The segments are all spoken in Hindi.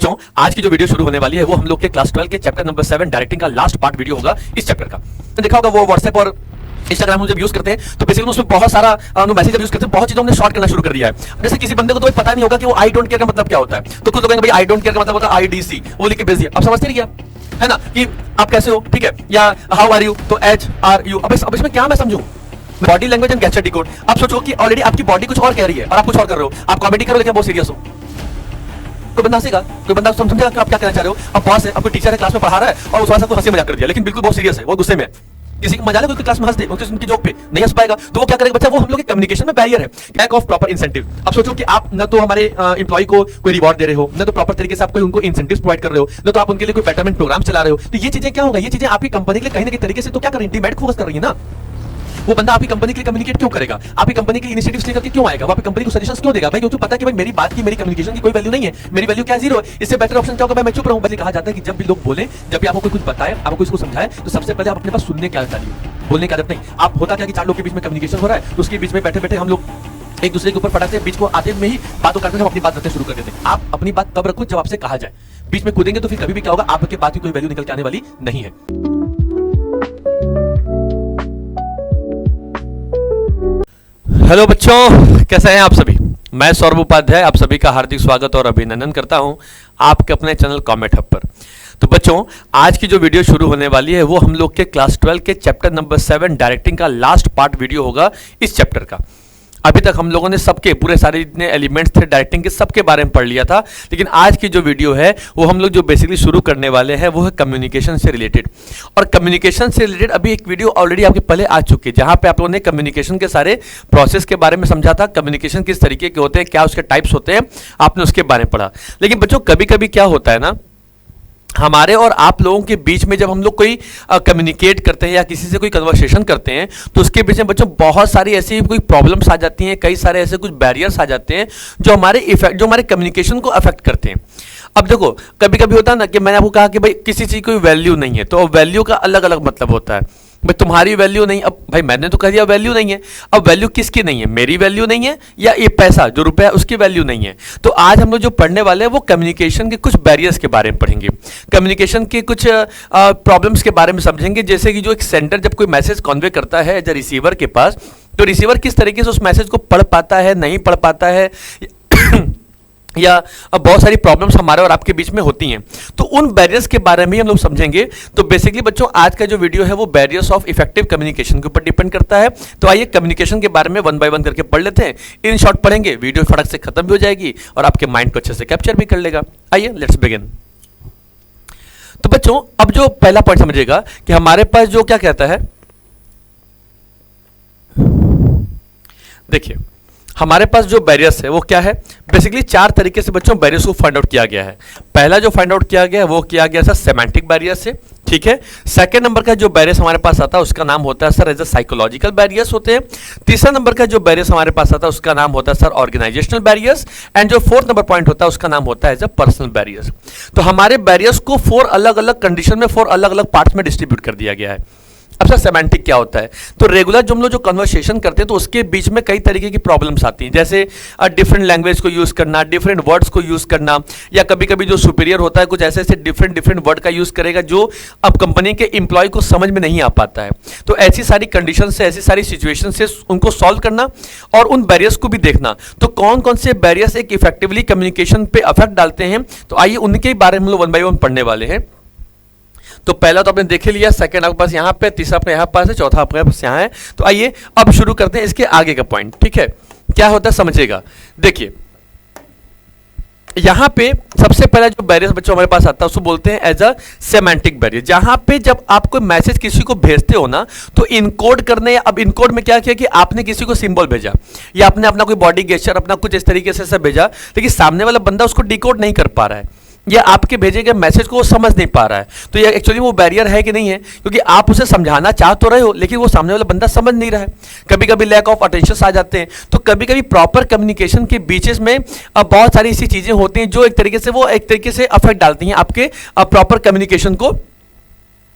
बच्चों आज की जो वीडियो शुरू होने वाली है वो हम लोग के क्लास 12 के चैप्टर नंबर 7 डायरेक्टिंग का लास्ट पार्ट वीडियो होगा इस चैप्टर का। तो देखा होगा वो व्हाट्सएप और इंस्टाग्राम जब यूज करते हैं तो बेसिकली उसमें बहुत सारा मैसेज जब यूज करते हैं बहुत चीजों ने शॉर्ट करना शुरू कर दिया है। जैसे किसी बंदे को तो पता नहीं होगा कि वो आई डोंट केयर का मतलब क्या होता है, तो कुछ लोग भाई आई डोंट केयर का मतलब होता है आईडीसी, वो लिख के भेज दिया। अब समझते नहीं क्या है ना कि आप कैसे हो, ठीक है, या हाउ आर यू, तो एच आर यू। अब इसमें क्या मैं समझूं, body language and gesture decode. आप सोचो कि ऑलरेडी आपकी बॉडी कुछ और कह रही है और आप कुछ और कर रहे हो, आप कॉमेडी करो लेकिन बहुत सीरियस हो। कोई बंदा हंसेगा, कोई बंदा समझेगा कि आप क्या कहना चाह रहे हो। अब बॉस है, आपको टीचर है, क्लास में पढ़ा रहा है और उस वाला सबको हंसी मजाक कर दिया, लेकिन बिल्कुल बहुत सीरियस है, वो गुस्से में है। किसी को मजा ले, कोई क्लास में हंस दे, उनकी जोक पे नहीं हंस पाएगा, तो वो क्या करेगा बच्चा, वो हम लोग के कम्युनिकेशन में बैरियर है, लैक ऑफ प्रॉपर इंसेंटिव। अब सोचो कि आप न तो हमारे एम्प्लॉय को कोई रिवॉर्ड दे रहे हो, न तो प्रॉपर तरीके से आप कोई उनको इंसेंटिव्स प्रोवाइड कर रहे हो, न तो आप उनके लिए कोई बेटरमेंट प्रोग्राम चला रहे हो। तो ये चीजें क्या होगा, ये चीजें आपकी कंपनी के लिए कहीं ना कहीं तरीके से तो क्या कर रही है, डिमेरिट फोकस कर रही है ना। वो बंदा आपकी कंपनी के लिए कम्युनिकेट क्यों करेगा, आपकी कंपनी के लिए इनिशिएटिव्स लेकर के क्यों आएगा, वो आपकी कंपनी को सजेशंस क्यों देगा भाई, क्योंकि पता है कि भाई मेरी बात की, मेरी कम्युनिकेशन की कोई वैल्यू नहीं है, मेरी वैल्यू क्या जीरो है। इससे बेटर ऑप्शन क्या होगा, मैं चुप रहूं। बल्कि कहा जाता है कि जब भी लोग बोले, जब भी आपको कोई कुछ बताए, आपको इसको समझाए, तो सबसे पहले आप अपने पास सुनने की आदत डालिए, बोलने की आदत नहीं। आप होता क्या कि चार लोग के बीच में कम्युनिकेशन हो रहा है, तो उसके बीच में बैठे बैठे हम लोग एक दूसरे के ऊपर फटाक से बीच को आते में ही बातों करके हम अपनी बात करते शुरू कर देते हैं। आप अपनी बात तब रखो जब आपसे कहा जाए, बीच में कूदेंगे तो फिर कभी भी क्या होगा, आपके बात की कोई वैल्यू निकल के आने वाली नहीं है। हेलो बच्चों, कैसे हैं आप सभी। मैं सौरभ उपाध्याय आप सभी का हार्दिक स्वागत और अभिनंदन करता हूं आपके अपने चैनल कॉमेट हब पर। तो बच्चों आज की जो वीडियो शुरू होने वाली है वो हम लोग के क्लास 12 के चैप्टर नंबर 7 डायरेक्टिंग का लास्ट पार्ट वीडियो होगा इस चैप्टर का। अभी तक हम लोगों ने सबके पूरे सारे जितने एलिमेंट्स थे डायरेक्टिंग के सबके बारे में पढ़ लिया था, लेकिन आज की जो वीडियो है वो हम लोग जो बेसिकली शुरू करने वाले हैं वो है कम्युनिकेशन से रिलेटेड। और कम्युनिकेशन से रिलेटेड अभी एक वीडियो ऑलरेडी आपके पहले आ चुकी है जहां पे आप लोगों ने कम्युनिकेशन के सारे प्रोसेस के बारे में समझा था, कम्युनिकेशन किस तरीके के होते हैं, क्या उसके टाइप्स होते हैं, आपने उसके बारे में पढ़ा। लेकिन बच्चों कभी कभी क्या होता है ना, हमारे और आप लोगों के बीच में जब हम लोग कोई कम्युनिकेट करते हैं या किसी से कोई कन्वर्सेशन करते हैं तो उसके बीच में बच्चों बहुत सारी ऐसी कोई प्रॉब्लम्स आ जाती हैं, कई सारे ऐसे कुछ बैरियर्स आ जाते हैं जो हमारे कम्युनिकेशन को अफेक्ट करते हैं। अब देखो कभी कभी होता है ना कि मैंने आपको कहा कि भाई किसी चीज़ की वैल्यू नहीं है, तो वैल्यू का अलग अलग मतलब होता है। भाई तुम्हारी वैल्यू नहीं, अब भाई मैंने तो कह दिया वैल्यू नहीं है, अब वैल्यू किसकी नहीं है, मेरी वैल्यू नहीं है या ये पैसा जो रुपया है उसकी वैल्यू नहीं है। तो आज हम लोग जो पढ़ने वाले हैं वो कम्युनिकेशन के कुछ बैरियर्स के बारे में पढ़ेंगे, कम्युनिकेशन के कुछ प्रॉब्लम्स के बारे में समझेंगे। जैसे कि जो एक सेंडर जब कोई मैसेज कन्वे करता है एज अ रिसीवर के पास, तो रिसीवर किस तरीके से उस मैसेज को पढ़ पाता है, नहीं पढ़ पाता है या बहुत सारी प्रॉब्लम्स हमारे और आपके बीच में होती हैं, तो उन बैरियर्स के बारे में हम लोग समझेंगे। तो बेसिकली बच्चों आज का जो वीडियो है वो बैरियर्स ऑफ इफेक्टिव कम्युनिकेशन के ऊपर डिपेंड करता है। तो आइए कम्युनिकेशन के बारे में वन बाय वन करके पढ़ लेते हैं। इन शॉर्ट पढ़ेंगे, वीडियो फटक से खत्म भी हो जाएगी और आपके माइंड को अच्छे से कैप्चर भी कर लेगा। आइए लेट्स बिगिन। तो बच्चों अब जो पहला पॉइंट समझिएगा कि हमारे पास जो क्या कहता है, देखिए हमारे पास जो बैरियर्स है वो क्या है, बेसिकली चार तरीके से बच्चों बैरियर्स को फाइंड आउट किया गया है। पहला जो फाइंड आउट किया गया है वो किया गया सर सेमेंटिक बैरियर से, ठीक है। सेकंड नंबर का जो बैरियर्स हमारे पास आता है उसका नाम होता है sir as a psychological barriers होते हैं। तीसरा नंबर का जो बैरियर्स हमारे पास आता है उसका नाम होता है सर ऑर्गेनाइजेशनल बैरियर्स। एंड जो फोर्थ नंबर पॉइंट होता है उसका नाम होता है एज अ पर्सनल बैरियर्स। तो हमारे बैरियर्स को 4 अलग अलग कंडीशन में 4 अलग अलग पार्ट्स में डिस्ट्रीब्यूट कर दिया गया है। अब सर सेमेंटिक क्या होता है, तो रेगुलर जो हम लोग जो कन्वर्सेशन करते हैं तो उसके बीच में कई तरीके की प्रॉब्लम्स आती हैं, जैसे डिफरेंट लैंग्वेज को यूज़ करना, डिफरेंट वर्ड्स को यूज़ करना, या कभी कभी जो सुपीरियर होता है कुछ ऐसे ऐसे डिफरेंट वर्ड का यूज़ करेगा जो अब कंपनी के एम्प्लॉय को समझ में नहीं आ पाता है। तो ऐसी सारी कंडीशन से, ऐसी सारी सिचुएशन से उनको सॉल्व करना और उन बैरियर्स को भी देखना, तो कौन कौन से बैरियर्स एक इफेक्टिवली कम्युनिकेशन पे अफेक्ट डालते हैं। तो आइए उनके बारे में हम लोग वन बाय वन पढ़ने वाले हैं। तो पहला तो आपने देख लिया, सेकंड आपके पास यहाँ पे, तीसरा अपने यहाँ पास है, चौथा आपके पास यहाँ है। तो आइए अब शुरू करते हैं इसके आगे का पॉइंट, ठीक है। क्या होता है समझिएगा, देखिए यहाँ पे सबसे पहला जो बैरियर बच्चों हमारे पास आता है उसको बोलते हैं एज अ सेमेंटिक बैरियर। जहाँ पे जब आप कोई मैसेज किसी को भेजते हो ना तो इनकोड करने, अब इनकोड में क्या किया कि आपने किसी को सिंबल भेजा या आपने अपना कोई बॉडी गेस्चर अपना कुछ इस तरीके से भेजा, लेकिन सामने वाला बंदा उसको डिकोड नहीं कर पा रहा है या आपके भेजे गए मैसेज को वो समझ नहीं पा रहा है। तो ये एक्चुअली वो बैरियर है कि नहीं है, क्योंकि आप उसे समझाना चाह तो रहे हो लेकिन वो सामने वाला बंदा समझ नहीं रहा है। कभी कभी लैक ऑफ अटेंशन आ जाते हैं, तो कभी कभी प्रॉपर कम्युनिकेशन के बीचेस में बहुत सारी ऐसी चीजें होती हैं जो एक तरीके से अफेक्ट डालती हैं आपके प्रॉपर कम्युनिकेशन को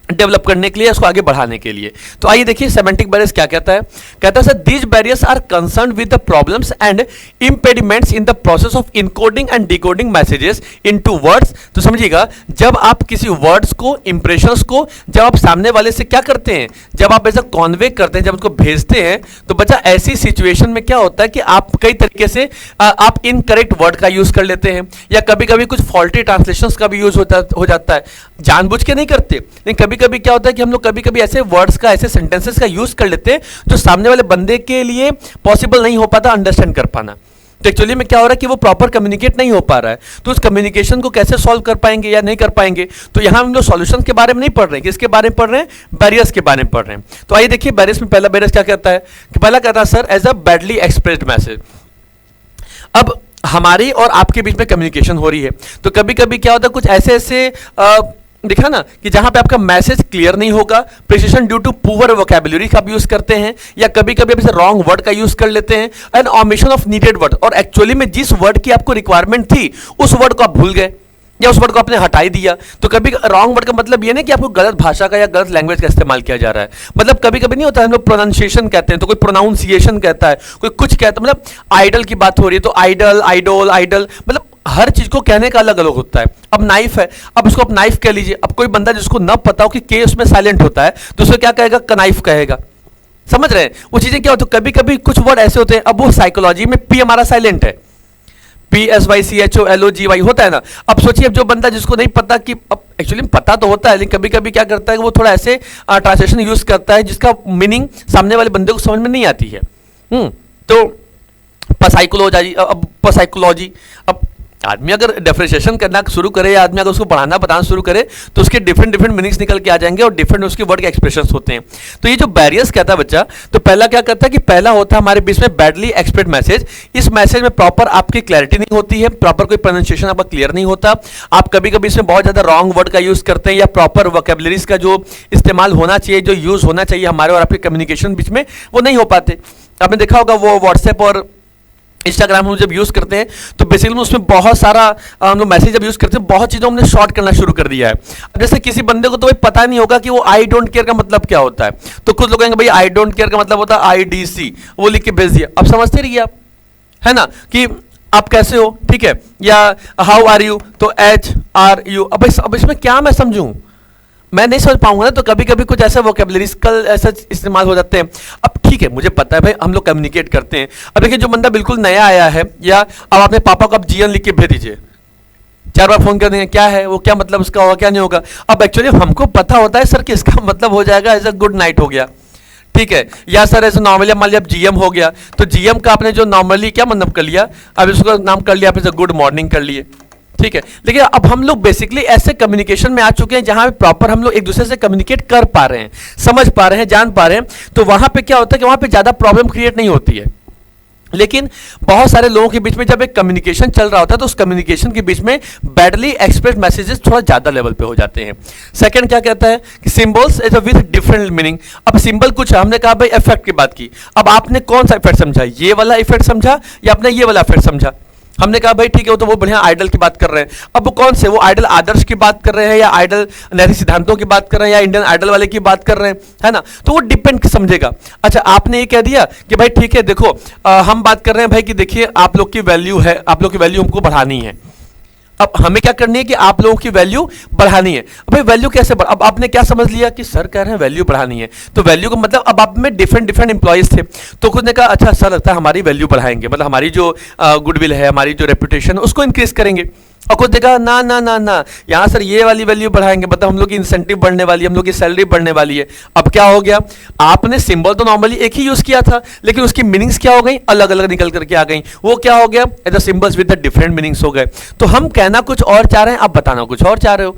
डेवलप करने के लिए, उसको आगे बढ़ाने के लिए। तो आइए देखिए सेमेंटिक बैरियर्स क्या कहता है। कहता है sir these barriers are concern with the problems and impediments in the process of encoding and decoding messages into words. तो समझिएगा, जब आप किसी वर्ड्स को, इंप्रेशंस को जब आप सामने वाले से क्या करते हैं, जब आप ऐसा कॉन्वे करते हैं, जब उसको भेजते हैं, तो बच्चा ऐसी सिचुएशन में क्या होता है कि आप कई तरीके से आप इनकरेक्ट वर्ड का यूज कर लेते हैं, या कभी कभी कुछ फॉल्टी ट्रांसलेशंस का भी यूज हो जाता है। जानबूझ के नहीं करते, लेकिन कभी कभी क्या होता है कि हम लोग कभी कभी ऐसे वर्ड्स का, ऐसे सेंटेंसेस का यूज कर लेते हैं जो सामने वाले बंदे के लिए पॉसिबल नहीं हो पाता अंडरस्टैंड कर पाना। तो एक्चुअली में क्या हो रहा है कि वो प्रॉपर कम्युनिकेट नहीं हो पा रहा है, तो उस कम्युनिकेशन को कैसे सॉल्व कर पाएंगे या नहीं कर पाएंगे। तो यहां हम लोग सॉल्यूशन के बारे में नहीं पढ़ रहे हैं, किसके बारे में पढ़ रहे हैं, बैरियर्स के बारे में पढ़ रहे हैं। तो आइए देखिए बैरियर्स में पहला बैरियर्स क्या कहता है कि पहला कहता है sir as a badly expressed message. अब हमारी और आपके बीच में कम्युनिकेशन हो रही है, तो कभी कभी क्या होता है कुछ ऐसे ऐसे देखा ना कि जहां पे आपका मैसेज क्लियर नहीं होगा, precision due to poor vocabulary का यूज करते हैं, या कभी कभी आप रॉन्ग वर्ड का यूज कर लेते हैं, and omission of needed word, और एक्चुअली में जिस वर्ड की आपको रिक्वायरमेंट थी उस वर्ड को आप भूल गए या उस वर्ड को आपने हटा ही दिया। तो कभी रॉन्ग वर्ड का मतलब ये नहीं कि आपको गलत भाषा का या गलत लैंग्वेज का इस्तेमाल किया जा रहा है, मतलब कभी कभी नहीं होता है, हम लोग प्रोनाउंसिएशन कहते हैं तो कोई प्रोनाउंसिएशन कहता है, कोई कुछ कहता है, मतलब आइडल की बात हो रही है तो आइडल, आइडोल, आइडल, मतलब हर चीज को कहने का अलग अलग होता है। अब नाइफ है, अब उसको आप नाइफ कह लीजिए, अब कोई बंदा जिसको न पता हो कि के उसमें साइलेंट होता है तो उसको क्या कहेगा, कनाइफ कहेगा। समझ रहे हैं वो चीजें क्या होती है, कभी कभी कुछ वर्ड ऐसे होते हैं, अब वो साइकोलॉजी में पी हमारा साइलेंट है, PSYCHOLOGY होता है ना। अब सोचिए अब जो बंदा जिसको नहीं पता कि, अब एक्चुअली पता तो होता है लेकिन कभी कभी क्या करता है कि वो थोड़ा ऐसे ट्रांसलेशन यूज करता है जिसका मीनिंग सामने वाले बंदे को समझ में नहीं आती है। तो पसाइकोलॉजी, अब पसाइकोलॉजी, अब आदमी अगर डिफरेंशिएशन करना शुरू करे या आदमी अगर उसको पढ़ाना बताना शुरू करे तो उसके डिफरेंट मीनिंग्स निकल के आ जाएंगे और डिफरेंट उसके वर्ड के एक्सप्रेशंस होते हैं। तो ये जो बैरियर्स कहता है बच्चा, तो पहला क्या करता है कि पहला होता है हमारे बीच में बैडली एक्सप्रेस्ड मैसेज। इस मैसेज में प्रॉपर आपकी क्लैरिटी नहीं होती है, प्रॉपर कोई प्रोनाउंसिएशन आपका क्लियर नहीं होता, आप कभी कभी इसमें बहुत ज्यादा रॉन्ग वर्ड का यूज करते हैं, या प्रॉपर वोकैबुलरीज का जो इस्तेमाल होना चाहिए, जो यूज होना चाहिए हमारे और आपके कम्युनिकेशन बीच में, वो नहीं हो पाते। आपने देखा होगा वो व्हाट्सएप और इंस्टाग्राम हम जब यूज करते हैं तो बेसिकली उसमें बहुत सारा हम लोग मैसेज जब यूज करते हैं, बहुत चीज़ों हमने शॉर्ट करना शुरू कर दिया है। अब जैसे किसी बंदे को तो भाई पता नहीं होगा कि वो आई डोंट केयर का मतलब क्या होता है, तो कुछ लोग कहेंगे भाई आई डोंट केयर का मतलब होता है IDC, वो लिख के भेज दिया। अब समझते रहिए आप, है ना, कि आप कैसे हो, ठीक है, या हाउ आर यू, तो HRU। अब इसमें क्या मैं समझूं, मैं नहीं समझ पाऊंगा ना, तो कभी कभी कुछ ऐसा वोकैबुलरीज का ऐसा इस्तेमाल हो जाते हैं। अब ठीक है, मुझे पता है भाई हम लोग कम्युनिकेट करते हैं। अब देखिए जो बंदा बिल्कुल नया आया है, या अब अपने पापा को आप GN लिख के भेज दीजिए, 4 बार फोन कर देंगे क्या है वो, क्या मतलब उसका होगा, क्या नहीं होगा। अब एक्चुअली हमको पता होता है सर कि इसका मतलब हो जाएगा एज अ गुड नाइट हो गया, ठीक है, या सर ऐसे नॉर्मली मान लिया अब GM हो गया, तो GM का आपने जो नॉर्मली क्या मतलब कर लिया, अब इसका नाम कर लिया आप गुड मॉर्निंग कर लिए, ठीक है। लेकिन अब हम लोग बेसिकली ऐसे कम्युनिकेशन में आ चुके हैं जहां पे प्रॉपर हम लोग एक दूसरे से कम्युनिकेट कर पा रहे हैं, समझ पा रहे हैं, जान पा रहे हैं, तो वहां पे क्या होता है कि वहां पे ज्यादा प्रॉब्लम क्रिएट नहीं होती है। लेकिन बहुत सारे लोगों के बीच में जब एक कम्युनिकेशन चल रहा होता है तो उस कम्युनिकेशन के बीच में बैडली एक्सप्रेस्ड मैसेजेस थोड़ा ज्यादा लेवल पे हो जाते हैं। सेकंड क्या कहता है कि symbols is with different meaning. अब सिंबल कुछ है, हमने कहा भाई इफेक्ट की बात की, अब आपने कौन सा इफेक्ट समझा, ये वाला इफेक्ट समझा या आपने ये वाला इफेक्ट समझा। हमने कहा भाई ठीक है, वो तो वो बढ़िया आइडल की बात कर रहे हैं। अब वो कौन से, वो आइडल आदर्श की बात कर रहे हैं, या आइडल नैतिक सिद्धांतों की बात कर रहे हैं, या इंडियन आइडल वाले की बात कर रहे हैं, है ना, तो वो डिपेंड समझेगा। अच्छा आपने ये कह दिया कि भाई ठीक है देखो हम बात कर रहे हैं भाई कि देखिए आप लोग की वैल्यू है, आप लोग की वैल्यू हमको बढ़ानी है। अब हमें क्या करनी है कि आप लोगों की वैल्यू बढ़ानी है। अब भाई वैल्यू कैसे अब आपने क्या समझ लिया कि सर कह रहे हैं वैल्यू बढ़ानी है, तो वैल्यू का मतलब अब आप में डिफरेंट एम्प्लॉइज थे, तो खुद ने कहा अच्छा सर लगता है हमारी वैल्यू बढ़ाएंगे, मतलब हमारी जो गुडविल है, हमारी जो रेपुटेशन है उसको इंक्रीज करेंगे। और कुछ देखा ना ना ना ना यहाँ सर ये वाली वैल्यू बढ़ाएंगे, मतलब हम लोग की इंसेंटिव बढ़ने वाली है, हम लोग की सैलरी बढ़ने वाली है। अब क्या हो गया, आपने सिंबल तो नॉर्मली एक ही यूज किया था लेकिन उसकी मीनिंग्स क्या हो गई, अलग अलग निकल करके आ गई। वो क्या हो गया, the symbols with the different meanings हो गए। तो हम कहना कुछ और चाह रहे हैं, आप बताना कुछ और चाह रहे हो,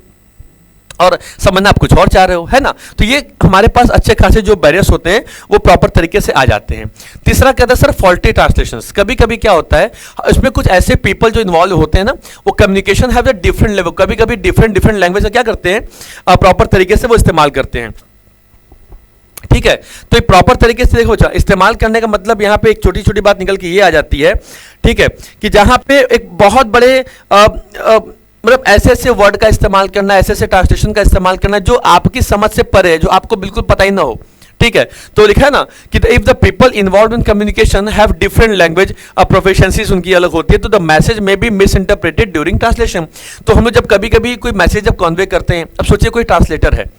और समझना आप कुछ और चाह रहे हो, है ना। तो ये हमारे पास अच्छे खासे जो बैरियर्स होते हैं वो प्रॉपर तरीके से आ जाते हैं। तीसरा कहता है सर फॉल्टी ट्रांसलेशंस। कभी कभी क्या होता है इसमें कुछ ऐसे पीपल जो इन्वॉल्व होते हैं ना, वो communication have the different level, कभी कभी डिफरेंट लैंग्वेज का क्या करते हैं प्रॉपर तरीके से वो इस्तेमाल करते हैं, ठीक है। तो प्रॉपर तरीके से देखो इस्तेमाल करने का मतलब यहाँ पे एक छोटी छोटी बात निकल के ये आ जाती है, ठीक है, कि जहां पे एक बहुत बड़े मतलब ऐसे ऐसे वर्ड का इस्तेमाल करना, ऐसे ऐसे ट्रांसलेशन का इस्तेमाल करना जो आपकी समझ से परे है, जो आपको बिल्कुल पता ही ना हो। ठीक है, तो लिखा है ना कि if the people involve in communication have different language proficiencies उनकी अलग होती है, तो the message may be misinterpreted during translation. तो हम लोग जब कभी कभी कोई मैसेज जब कन्वे करते हैं, अब सोचिए कोई ट्रांसलेटर है,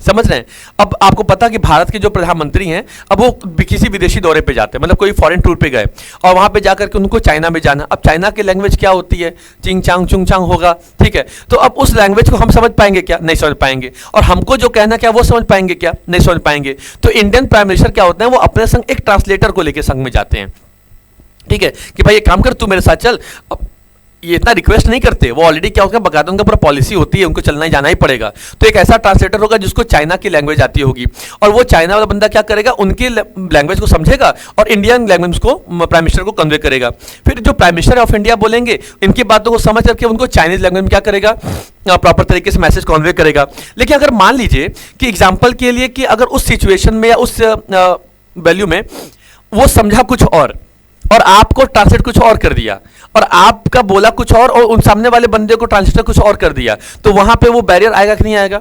समझ रहे हैं। अब आपको पता कि भारत के जो प्रधानमंत्री हैं, अब वो किसी विदेशी दौरे पे जाते हैं, मतलब कोई फॉरेन टूर पे गए और वहां पे जाकर के उनको चाइना में जाना। अब चाइना की लैंग्वेज क्या होती है, चिंग चांग चुंग चांग होगा। ठीक है, तो अब उस लैंग्वेज को हम समझ पाएंगे क्या? नहीं समझ पाएंगे। और हमको जो कहना क्या वो समझ पाएंगे क्या? नहीं समझ पाएंगे। तो इंडियन प्राइम मिनिस्टर क्या होते हैं, वो अपने संग एक ट्रांसलेटर को लेकर संग में जाते हैं। ठीक है, कि भाई एक काम कर, तू मेरे साथ चल। अब ये इतना रिक्वेस्ट नहीं करते, वो ऑलरेडी क्या होगा, बकायदा उनका पूरा पॉलिसी होती है, उनको चलना ही जाना ही पड़ेगा। तो एक ऐसा ट्रांसलेटर होगा जिसको चाइना की लैंग्वेज आती होगी, और वो चाइना वाला बंदा क्या करेगा, उनकी लैंग्वेज को समझेगा और इंडियन लैंग्वेज को प्राइम मिनिस्टर को कन्वे करेगा। फिर जो प्राइम मिनिस्टर ऑफ इंडिया बोलेंगे, इनकी बातों को समझ करके उनको चाइनीज लैंग्वेज में क्या करेगा, प्रॉपर तरीके से मैसेज कन्वे करेगा। लेकिन अगर मान लीजिए कि एग्जाम्पल के लिए कि अगर उस सिचुएशन में या उस वैल्यू में वो समझा कुछ और आपको ट्रांसलेट कुछ और कर दिया, और आपका बोला कुछ और उन सामने वाले बंदे को ट्रांसलेटर कुछ और कर दिया, तो वहां पे वो बैरियर आएगा कि नहीं आएगा?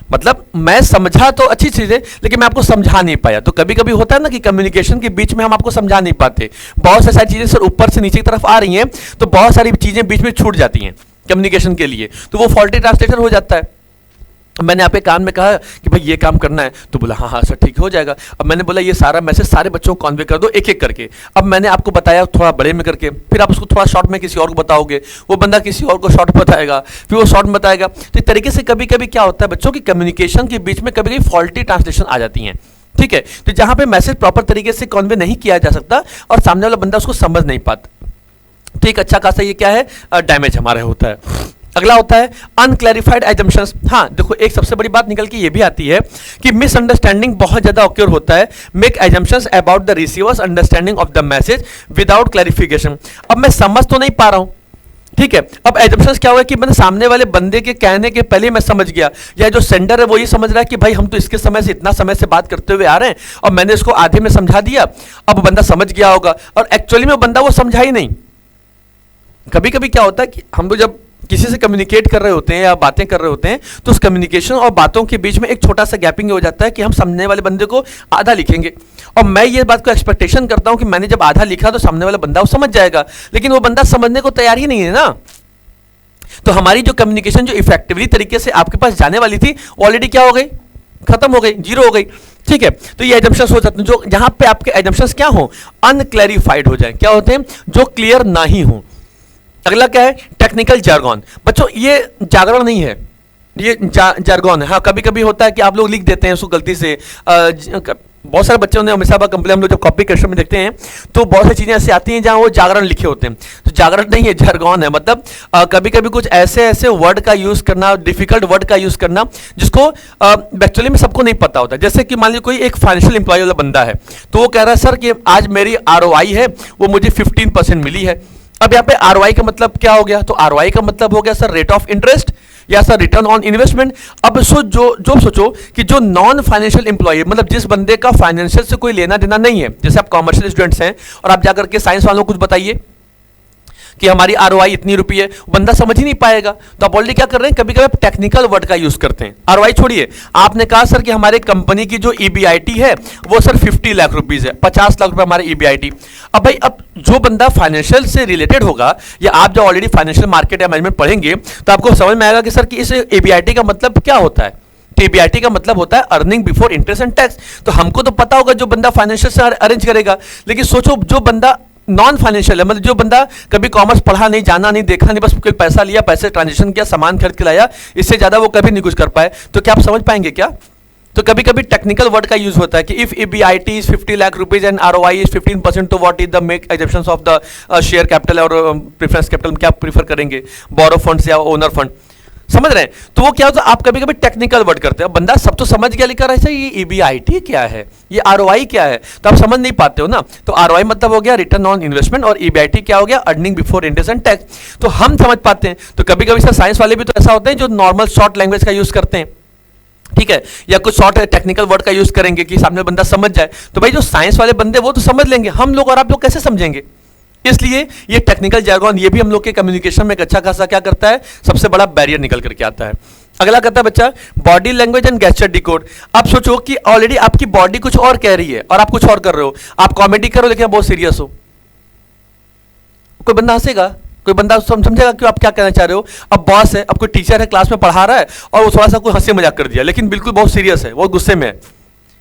मतलब मैं समझा तो अच्छी चीज है, लेकिन मैं आपको समझा नहीं पाया। तो कभी कभी होता है ना कि कम्युनिकेशन के बीच में हम आपको समझा नहीं पाते। बहुत सारी चीजें सर ऊपर से नीचे की तरफ आ रही हैं, तो बहुत सारी चीजें बीच में छूट जाती हैं कम्युनिकेशन के लिए, तो वो फॉल्टी ट्रांसलेटर हो जाता है। मैंने आपके कान में कहा कि भाई ये काम करना है, तो बोला हाँ हाँ सर ठीक हो जाएगा। अब मैंने बोला ये सारा मैसेज सारे बच्चों को कन्वे कर दो एक एक करके। अब मैंने आपको बताया थोड़ा बड़े में करके, फिर आप उसको थोड़ा शॉर्ट में किसी और को बताओगे, वो बंदा किसी और को शॉर्ट बताएगा, फिर वो शॉर्ट में बताएगा। तो इस तरीके से कभी कभी क्या होता है बच्चों की कम्युनिकेशन के बीच में कभी कभी फॉल्टी ट्रांसलेशन आ जाती हैं। ठीक है, तो जहां पे मैसेज प्रॉपर तरीके से कन्वे नहीं किया जा सकता और सामने वाला बंदा उसको समझ नहीं पाता, तो एक अच्छा खासा ये क्या है, डैमेज हमारा होता है। अगला होता है अनक्लैरिफाइड एजम्पशंस। हाँ देखो, एक सबसे बड़ी बात निकल के ये भी आती है कि मिसअंडरस्टैंडिंग बहुत ज्यादा ऑक्योर होता है। Make assumptions about the receiver's understanding of the message without clarification. अब मैं समझ तो नहीं पा रहा हूं, ठीक है, अब एजम्पशंस क्या हुआ कि मैंने सामने वाले बंदे के कहने के पहले मैं समझ गया, या जो सेंडर है वो ये समझ रहा है कि भाई हम तो इसके समय से इतना समय से बात करते हुए आ रहे हैं और मैंने इसको आधे में समझा दिया, अब बंदा समझ गया होगा, और एक्चुअली में बंदा वो समझा ही नहीं। कभी कभी क्या होता है कि हम लोग जब किसी से कम्युनिकेट कर रहे होते हैं या बातें कर रहे होते हैं, तो उस कम्युनिकेशन और बातों के बीच में एक छोटा सा गैपिंग हो जाता है कि हम सामने वाले बंदे को आधा लिखेंगे, और मैं ये बात को एक्सपेक्टेशन करता हूं कि मैंने जब आधा लिखा तो सामने वाला बंदा वो समझ जाएगा, लेकिन वो बंदा समझने को तैयार ही नहीं है ना। तो हमारी जो कम्युनिकेशन जो इफेक्टिवली तरीके से आपके पास जाने वाली थी ऑलरेडी क्या हो गई, खत्म हो गई, जीरो हो गई। ठीक है, तो ये एजम्पशंस हो जाते हैं जो जहां पे आपके एजम्पशंस क्या हो, अनक्लैरिफाइड हो जाए, क्या होते हैं, जो क्लियर ना ही हो। अगला क्या है, टेक्निकल जार्गन। बच्चों ये जागरण नहीं है, ये जार्गन है। हाँ कभी कभी होता है कि आप लोग लिख देते हैं उसको गलती से, बहुत सारे बच्चों ने हमेशा कंप्लेन, हम लोग जब कॉपी क्वेश्चन में देखते हैं तो बहुत सारी चीजें ऐसी आती हैं जहां वो जागरण लिखे होते हैं, तो जागरण नहीं है, जार्गन है। मतलब कभी कभी कुछ ऐसे ऐसे वर्ड का यूज करना, डिफिकल्ट वर्ड का यूज करना जिसको एक्चुअली में सबको नहीं पता होता। जैसे कि मान लीजिए कोई एक फाइनेंशियल एम्प्लॉय वाला बंदा है, तो वो कह रहा है सर कि आज मेरी ROI है वो मुझे 15% मिली है। अब यहाँ पे ROI का मतलब क्या हो गया, तो ROI का मतलब हो गया सर रेट ऑफ इंटरेस्ट या सर रिटर्न ऑन इन्वेस्टमेंट। अब सोचो कि जो नॉन फाइनेंशियल एम्प्लॉय, मतलब जिस बंदे का फाइनेंशियल से कोई लेना देना नहीं है, जैसे आप कॉमर्शियल स्टूडेंट्स हैं और आप जाकर के साइंस वालों को कुछ बताइए कि हमारी ROI इतनी रुपई है, बंदा समझ ही नहीं पाएगा। तो आप ऑलरेडी क्या कर रहे हैं, कभी कभी आप टेक्निकल वर्ड का यूज करते हैं। ROI छोड़िए, आपने कहा सर कि हमारे कंपनी की जो EBIT है वो सर 50 लाख रुपीज है, 50 लाख रुपए हमारे EBIT। अब भाई अब जो बंदा फाइनेंशियल से रिलेटेड होगा, या आप जो ऑलरेडी फाइनेंशियल मार्केट या मैनेजमेंट पढ़ेंगे, तो आपको समझ में आएगा कि सर कि इस EBIT का मतलब क्या होता है। EBIT का मतलब होता है earning before interest and tax. तो हमको तो पता होगा जो बंदा फाइनेंशियल से अरेंज करेगा, लेकिन सोचो जो बंदा नॉन फाइनेंशियल है, मतलब जो बंदा कभी कॉमर्स पढ़ा नहीं, जाना नहीं, देखा नहीं, बस कोई पैसा लिया, पैसे ट्रांजेक्शन किया, सामान खरीद के लाया, इससे ज्यादा वो कभी नहीं कुछ कर पाए, तो क्या आप समझ पाएंगे क्या। तो कभी कभी टेक्निकल वर्ड का यूज होता है कि if EBIT is 50 lakh rupees and ROI is 15%, तो what is the make exceptions of the share capital और प्रेफरेंस कैपिटल, क्या प्रीफर करेंगे, बोरो फंड्स या ओनर फंड, समझ रहे हैं। तो वो क्या होता है, आप कभी कभी टेक्निकल वर्ड करते हैं, बंदा सब तो समझ गया, लिखा रहा है ये EBIT क्या है, ये ROI क्या है, तो आप समझ नहीं पाते हो ना। तो ROI मतलब हो गया रिटर्न ऑन इन्वेस्टमेंट, और EBIT क्या हो गया, earning before interest and tax. तो हम समझ पाते हैं। तो कभी कभी सर साइंस वाले भी तो ऐसा होते हैं जो नॉर्मल शॉर्ट लैंग्वेज का यूज करते हैं, ठीक है, या कुछ शॉर्ट टेक्निकल वर्ड का यूज करेंगे कि सामने बंदा समझ जाए। तो भाई जो साइंस वाले बंदे वो तो समझ लेंगे, हम लोग और आप लोग कैसे समझेंगे। इसलिए ये टेक्निकल jargon ये भी हम लोग के कम्युनिकेशन में एक अच्छा खासा क्या करता है, सबसे बड़ा बैरियर निकल करके आता है। अगला कहता है बच्चा body language and gesture decode. अब सोचो कि ऑलरेडी आपकी बॉडी कुछ और कह रही है और आप कुछ और कर रहे हो, आप कॉमेडी करो लेकिन आप बहुत सीरियस हो, कोई बंदा हंसेगा, कोई बंदा समझेगा कि आप क्या कहना चाह रहे हो। अब बॉस है, अब कोई टीचर है क्लास में पढ़ा रहा है और वो थोड़ा सा कोई हंसी मजाक कर दिया लेकिन बिल्कुल बहुत सीरियस है, बहुत गुस्से में है,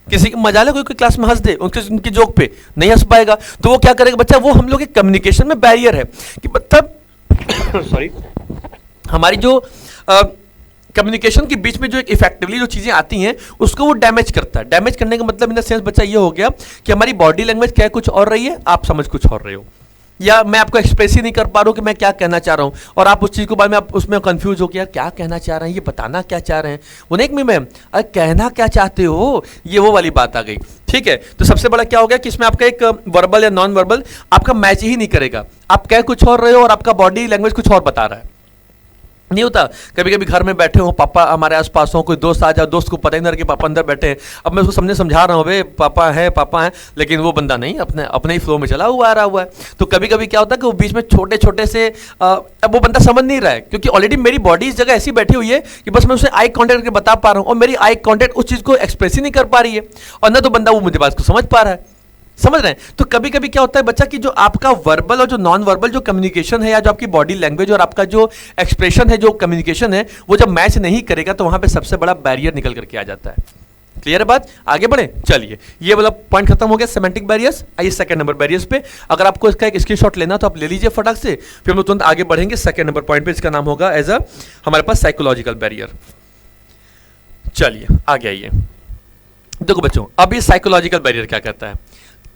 किसी की मजा ले कोई क्लास में हंस दे उनकी जोक पे, नहीं हंस पाएगा तो वो क्या करेगा बच्चा, वो हम लोग के कम्युनिकेशन में बैरियर है कि मतलब सॉरी हमारी जो कम्युनिकेशन के बीच में जो एक इफेक्टिवली जो चीजें आती हैं उसको वो डैमेज करता है। डैमेज करने का मतलब इन द सेंस बच्चा ये हो गया कि हमारी बॉडी लैंग्वेज क्या कुछ और रही है, आप समझ कुछ और रहे हो, या मैं आपको एक्सप्रेस ही नहीं कर पा रहा हूं कि मैं क्या कहना चाह रहा हूं और आप उस चीज के बारे में आप उसमें कंफ्यूज हो गया, क्या कहना चाह रहे हैं, ये बताना क्या चाह रहे हैं। उन्हें एक मैम अरे कहना क्या चाहते हो, ये वो वाली बात आ गई। ठीक है, तो सबसे बड़ा क्या हो गया कि इसमें आपका एक वर्बल या नॉन वर्बल आपका मैच ही नहीं करेगा, आप कह कुछ और रहे हो और आपका बॉडी लैंग्वेज कुछ और बता रहा है। नहीं होता, कभी कभी घर में बैठे हो, पापा हमारे आसपास हो, कोई दोस्त आ जाओ, दोस्त को पता ही नहीं कि पापा अंदर बैठे हैं, अब मैं उसको समझा रहा हूँ भाई पापा है, लेकिन वो बंदा नहीं अपने ही फ्लो में चला हुआ आ रहा हुआ है। तो कभी कभी क्या होता है कि वो बीच में छोटे छोटे से अब वो बंदा समझ नहीं रहा है क्योंकि ऑलरेडी मेरी बॉडी इस जगह ऐसी बैठी हुई है कि बस मैं उसे आई कॉन्टेक्ट करके बता पा रहा हूँ और मेरी आई कॉन्टेक्ट उस चीज़ को एक्सप्रेस ही नहीं कर पा रही है और न तो बंदा वो मुझे बात को समझ पा रहा है। समझ रहे हैं? तो कभी कभी क्या होता है बच्चा कि जो आपका वर्बल और जो नॉन वर्बल जो कम्युनिकेशन है या जो आपकी बॉडी लैंग्वेज और आपका जो एक्सप्रेशन है, जो कम्युनिकेशन है, वो जब मैच नहीं करेगा तो वहां पे सबसे बड़ा बैरियर निकल करके आ जाता है। क्लियर है बात? आगे बढ़े, चलिए ये वाला पॉइंट खत्म हो गया सेमेंटिक बैरियर्स। आइए सेकंड नंबर बैरियर्स पे, अगर आपको इसका एक स्क्रीनशॉट लेना तो आप ले लीजिए फटाक से, फिर हम लोग तुरंत आगे बढ़ेंगे सेकंड नंबर पॉइंट पे। इसका नाम होगा एज अ हमारे पास साइकोलॉजिकल बैरियर। चलिए आगे आइए। देखो बच्चों, अब ये साइकोलॉजिकल बैरियर क्या कहता है,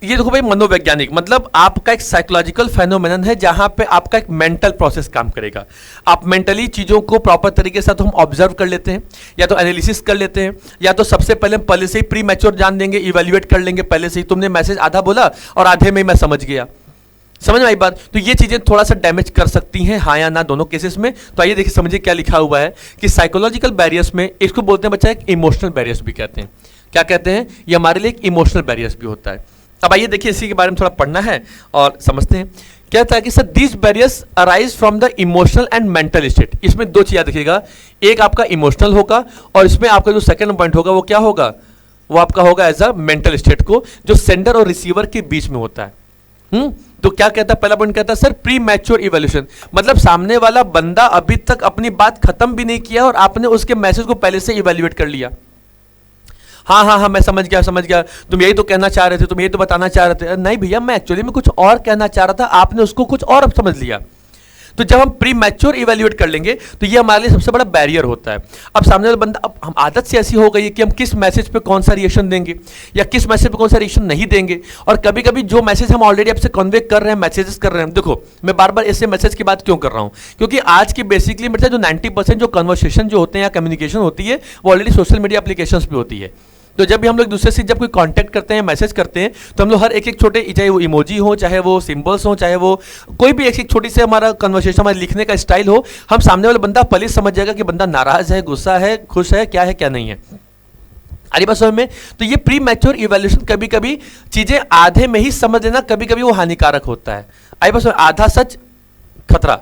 ये देखो भाई मनोवैज्ञानिक मतलब आपका एक साइकोलॉजिकल फेनोमेनन है जहां पे आपका एक मेंटल प्रोसेस काम करेगा। आप मेंटली चीजों को प्रॉपर तरीके से तो हम ऑब्जर्व कर लेते हैं या तो एनालिसिस कर लेते हैं या तो सबसे पहले से ही प्री मैच्योर जान देंगे, इवेल्युएट कर लेंगे पहले से ही, तुमने मैसेज आधा बोला और आधे में ही मैं समझ गया। समझ में आई बात? तो ये चीजें थोड़ा सा डैमेज कर सकती हैं, हाँ या ना दोनों केसेस में। तो आइए देखिए समझिए क्या लिखा हुआ है कि साइकोलॉजिकल बैरियर्स में इसको बोलते हैं बच्चा एक इमोशनल बैरियर्स भी कहते हैं। क्या कहते हैं? ये हमारे लिए एक इमोशनल बैरियर्स भी होता है। अब आइए देखिए इसी के बारे में थोड़ा पढ़ना है और समझते हैं। कहता है कि sir this barriers arise from the emotional and mental state. इसमें दो चीजें देखिएगा, एक आपका इमोशनल होगा और इसमें आपका जो सेकंड पॉइंट होगा वो क्या होगा, वो आपका होगा एज अ मेंटल स्टेट को, जो सेंडर और रिसीवर के बीच में होता है। तो क्या कहता है पहला पॉइंट, कहता है सर प्री मैच्योर इवोल्यूशन, मतलब सामने वाला बंदा अभी तक अपनी बात खत्म भी नहीं किया और आपने उसके मैसेज को पहले से इवेल्युएट कर लिया। हाँ मैं समझ गया, तुम यही तो कहना चाह रहे थे, तुम यही तो बताना चाह रहे थे। नहीं भैया, मैं एक्चुअली में कुछ और कहना चाह रहा था, आपने उसको कुछ और समझ लिया। तो जब हम प्री मैच्योर इवेल्युएट कर लेंगे तो ये हमारे लिए सबसे बड़ा बैरियर होता है। अब सामने वाला बंदा, अब हम आदत से ऐसी हो गई है कि हम किस मैसेज पे कौन सा रिएक्शन देंगे या किस मैसेज पे कौन सा रिएक्शन नहीं देंगे, और कभी कभी जो मैसेज हम ऑलरेडी आपसे कन्वे कर रहे हैं, मैसेजेस कर रहे हैं। देखो मैं बार बार ऐसे मैसेज की बात क्यों कर रहा हूँ, क्योंकि आज की बेसिकली मतलब जो 90% जो कन्वर्सेशन जो होते हैं या कम्युनिकेशन होती है वो ऑलरेडी सोशल मीडिया एप्लीकेशंस पे होती है। तो जब भी हम लोग दूसरे से जब कोई कांटेक्ट करते हैं, मैसेज करते हैं, तो हम लोग हर एक छोटे, चाहे वो इमोजी हो, चाहे वो सिंबल्स हो, चाहे वो कोई भी एक छोटी से हमारा कन्वर्सेशन, हमारे लिखने का स्टाइल हो, हम सामने वाला बंदा पहले समझ जाएगा कि बंदा नाराज है, गुस्सा है, खुश है, क्या नहीं है। अरे बस समझ में? तो ये प्री मैच्योर इवैल्यूएशन, कभी कभी चीजें आधे में ही समझ लेना कभी कभी वो हानिकारक होता है। आई बस आधा सच खतरा,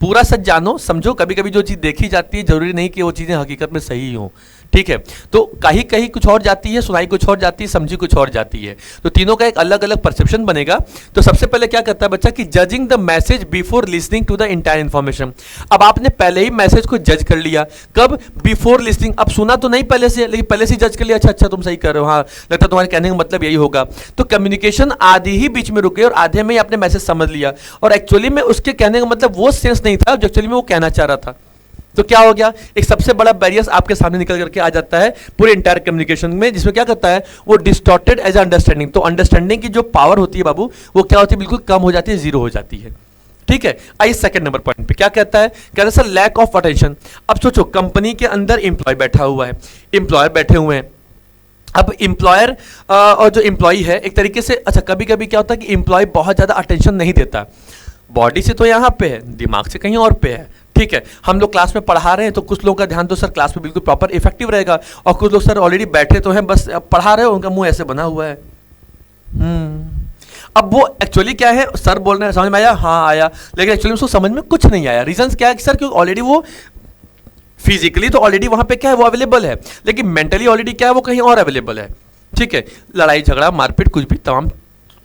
पूरा सच जानो समझो। कभी कभी जो चीज देखी जाती है जरूरी नहीं कि वो चीजें हकीकत में सही हो, ठीक है। तो कहीं कुछ और जाती है, सुनाई कुछ और जाती है, समझी कुछ और जाती है। तो तीनों का एक अलग अलग परसेप्शन बनेगा। तो सबसे पहले क्या करता है बच्चा कि judging the message before listening to the entire information. अब आपने पहले ही मैसेज को जज कर लिया, कब? Before listening. अब सुना तो नहीं पहले से, लेकिन पहले से जज कर लिया, अच्छा तुम सही कर रहे हो, हाँ लगता तुम्हारे कहने का मतलब यही होगा। तो कम्युनिकेशन आधी ही बीच में रुक गई और आधे में ही आपने मैसेज समझ लिया, और एक्चुअली में उसके कहने का मतलब वो सेंस नहीं था जो एक्चुअली में वो कहना चाह रहा था। तो क्या हो गया, एक सबसे बड़ा बैरियर आपके सामने निकल करके आ जाता है पूरे इंटायर कम्युनिकेशन में, जिसमें क्या करता है वो डिस्टॉर्टेड एज अंडरस्टैंडिंग। तो अंडरस्टैंडिंग की जो पावर होती है बाबू, वो क्या होती है, बिल्कुल कम हो जाती है, जीरो हो जाती है, ठीक है। आइए सेकंड नंबर पॉइंट पे क्या कहता है, कहता है सर लैक ऑफ अटेंशन। अब सोचो कंपनी के अंदर एम्प्लॉय बैठा हुआ है, एम्प्लॉयर बैठे हुए हैं। अब एम्प्लॉयर और जो एम्प्लॉय है एक तरीके से, अच्छा कभी कभी क्या होता है कि एम्प्लॉय बहुत ज्यादा अटेंशन नहीं देता, बॉडी से तो यहाँ पे है, दिमाग से कहीं और पे है, ठीक है। हम लोग क्लास में पढ़ा रहे हैं तो कुछ लोगों का ध्यान तो सर क्लास में बिल्कुल प्रॉपर इफेक्टिव रहेगा, और कुछ लोग सर ऑलरेडी बैठे तो हैं, बस पढ़ा रहे हो, उनका मुंह ऐसे बना हुआ है। अब वो एक्चुअली क्या है, सर बोल रहे हैं समझ में आया, हाँ आया, लेकिन एक्चुअली उसको समझ में कुछ नहीं आया। रीजंस क्या है कि सर क्योंकि ऑलरेडी वो फिजिकली तो ऑलरेडी वहां पे क्या है वो अवेलेबल है, लेकिन मेंटली ऑलरेडी क्या है वो कहीं और अवेलेबल है। ठीक है, लड़ाई झगड़ा मारपीट कुछ भी तमाम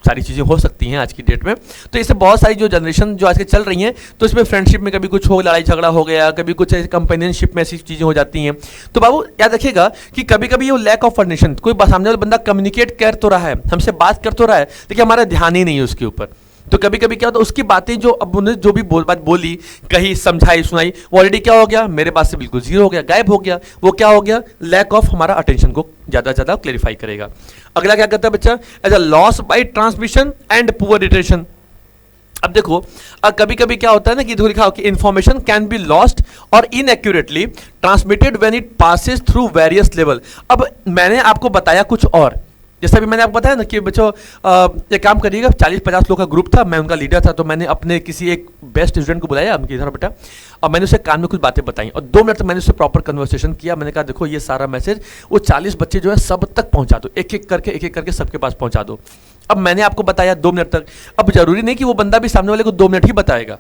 सारी चीज़ें हो सकती हैं आज की डेट में। तो इससे बहुत सारी जो जनरेशन जो आज के चल रही हैं, तो इसमें फ्रेंडशिप में कभी कुछ हो, लड़ाई झगड़ा हो गया, कभी कुछ कंपेनियनशिप में ऐसी चीज़ें हो जाती हैं। तो बाबू याद रखिएगा कि कभी कभी ये लैक ऑफ कोऑर्डिनेशन, कोई सामने वाला बंदा कम्युनिकेट कर तो रहा है, हमसे बात कर तो रहा है, लेकिन हमारा ध्यान ही नहीं है उसके ऊपर। तो कभी कभी क्या होता है, उसकी बातें जो अब उन्होंने जो भी बात बोली, कही, समझाई, सुनाई, वो ऑलरेडी क्या हो गया, मेरे पास से बिल्कुल जीरो हो गया, गायब हो गया। वो क्या हो गया, लैक ऑफ हमारा अटेंशन को ज़्यादा ज़्यादा क्लेरिफाई करेगा। अगला क्या करता है बच्चा, as a loss by transmission and poor retention. अब देखो कभी कभी क्या होता है ना कि देखो लिखा हो कि इंफॉर्मेशन कैन बी लॉस्ट और inaccurately transmitted when it passes through various level. अब मैंने आपको बताया कुछ और, जैसा भी मैंने आपको बताया ना कि बच्चों एक काम करिएगा, 40-50 लोग का ग्रुप था, मैं उनका लीडर था, तो मैंने अपने किसी एक बेस्ट स्टूडेंट को बुलाया, उनके इधर बेटा, और मैंने उसे कान में कुछ बातें बताई और 2 मिनट मैंने उससे प्रॉपर कन्वर्सेशन किया। मैंने कहा देखो ये सारा मैसेज वो 40 बच्चे जो है सब तक पहुंचा दो, एक एक करके सबके पास पहुंचा दो। अब मैंने आपको बताया 2 मिनट तक, अब जरूरी नहीं कि वो बंदा भी सामने वाले को 2 मिनट ही बताएगा,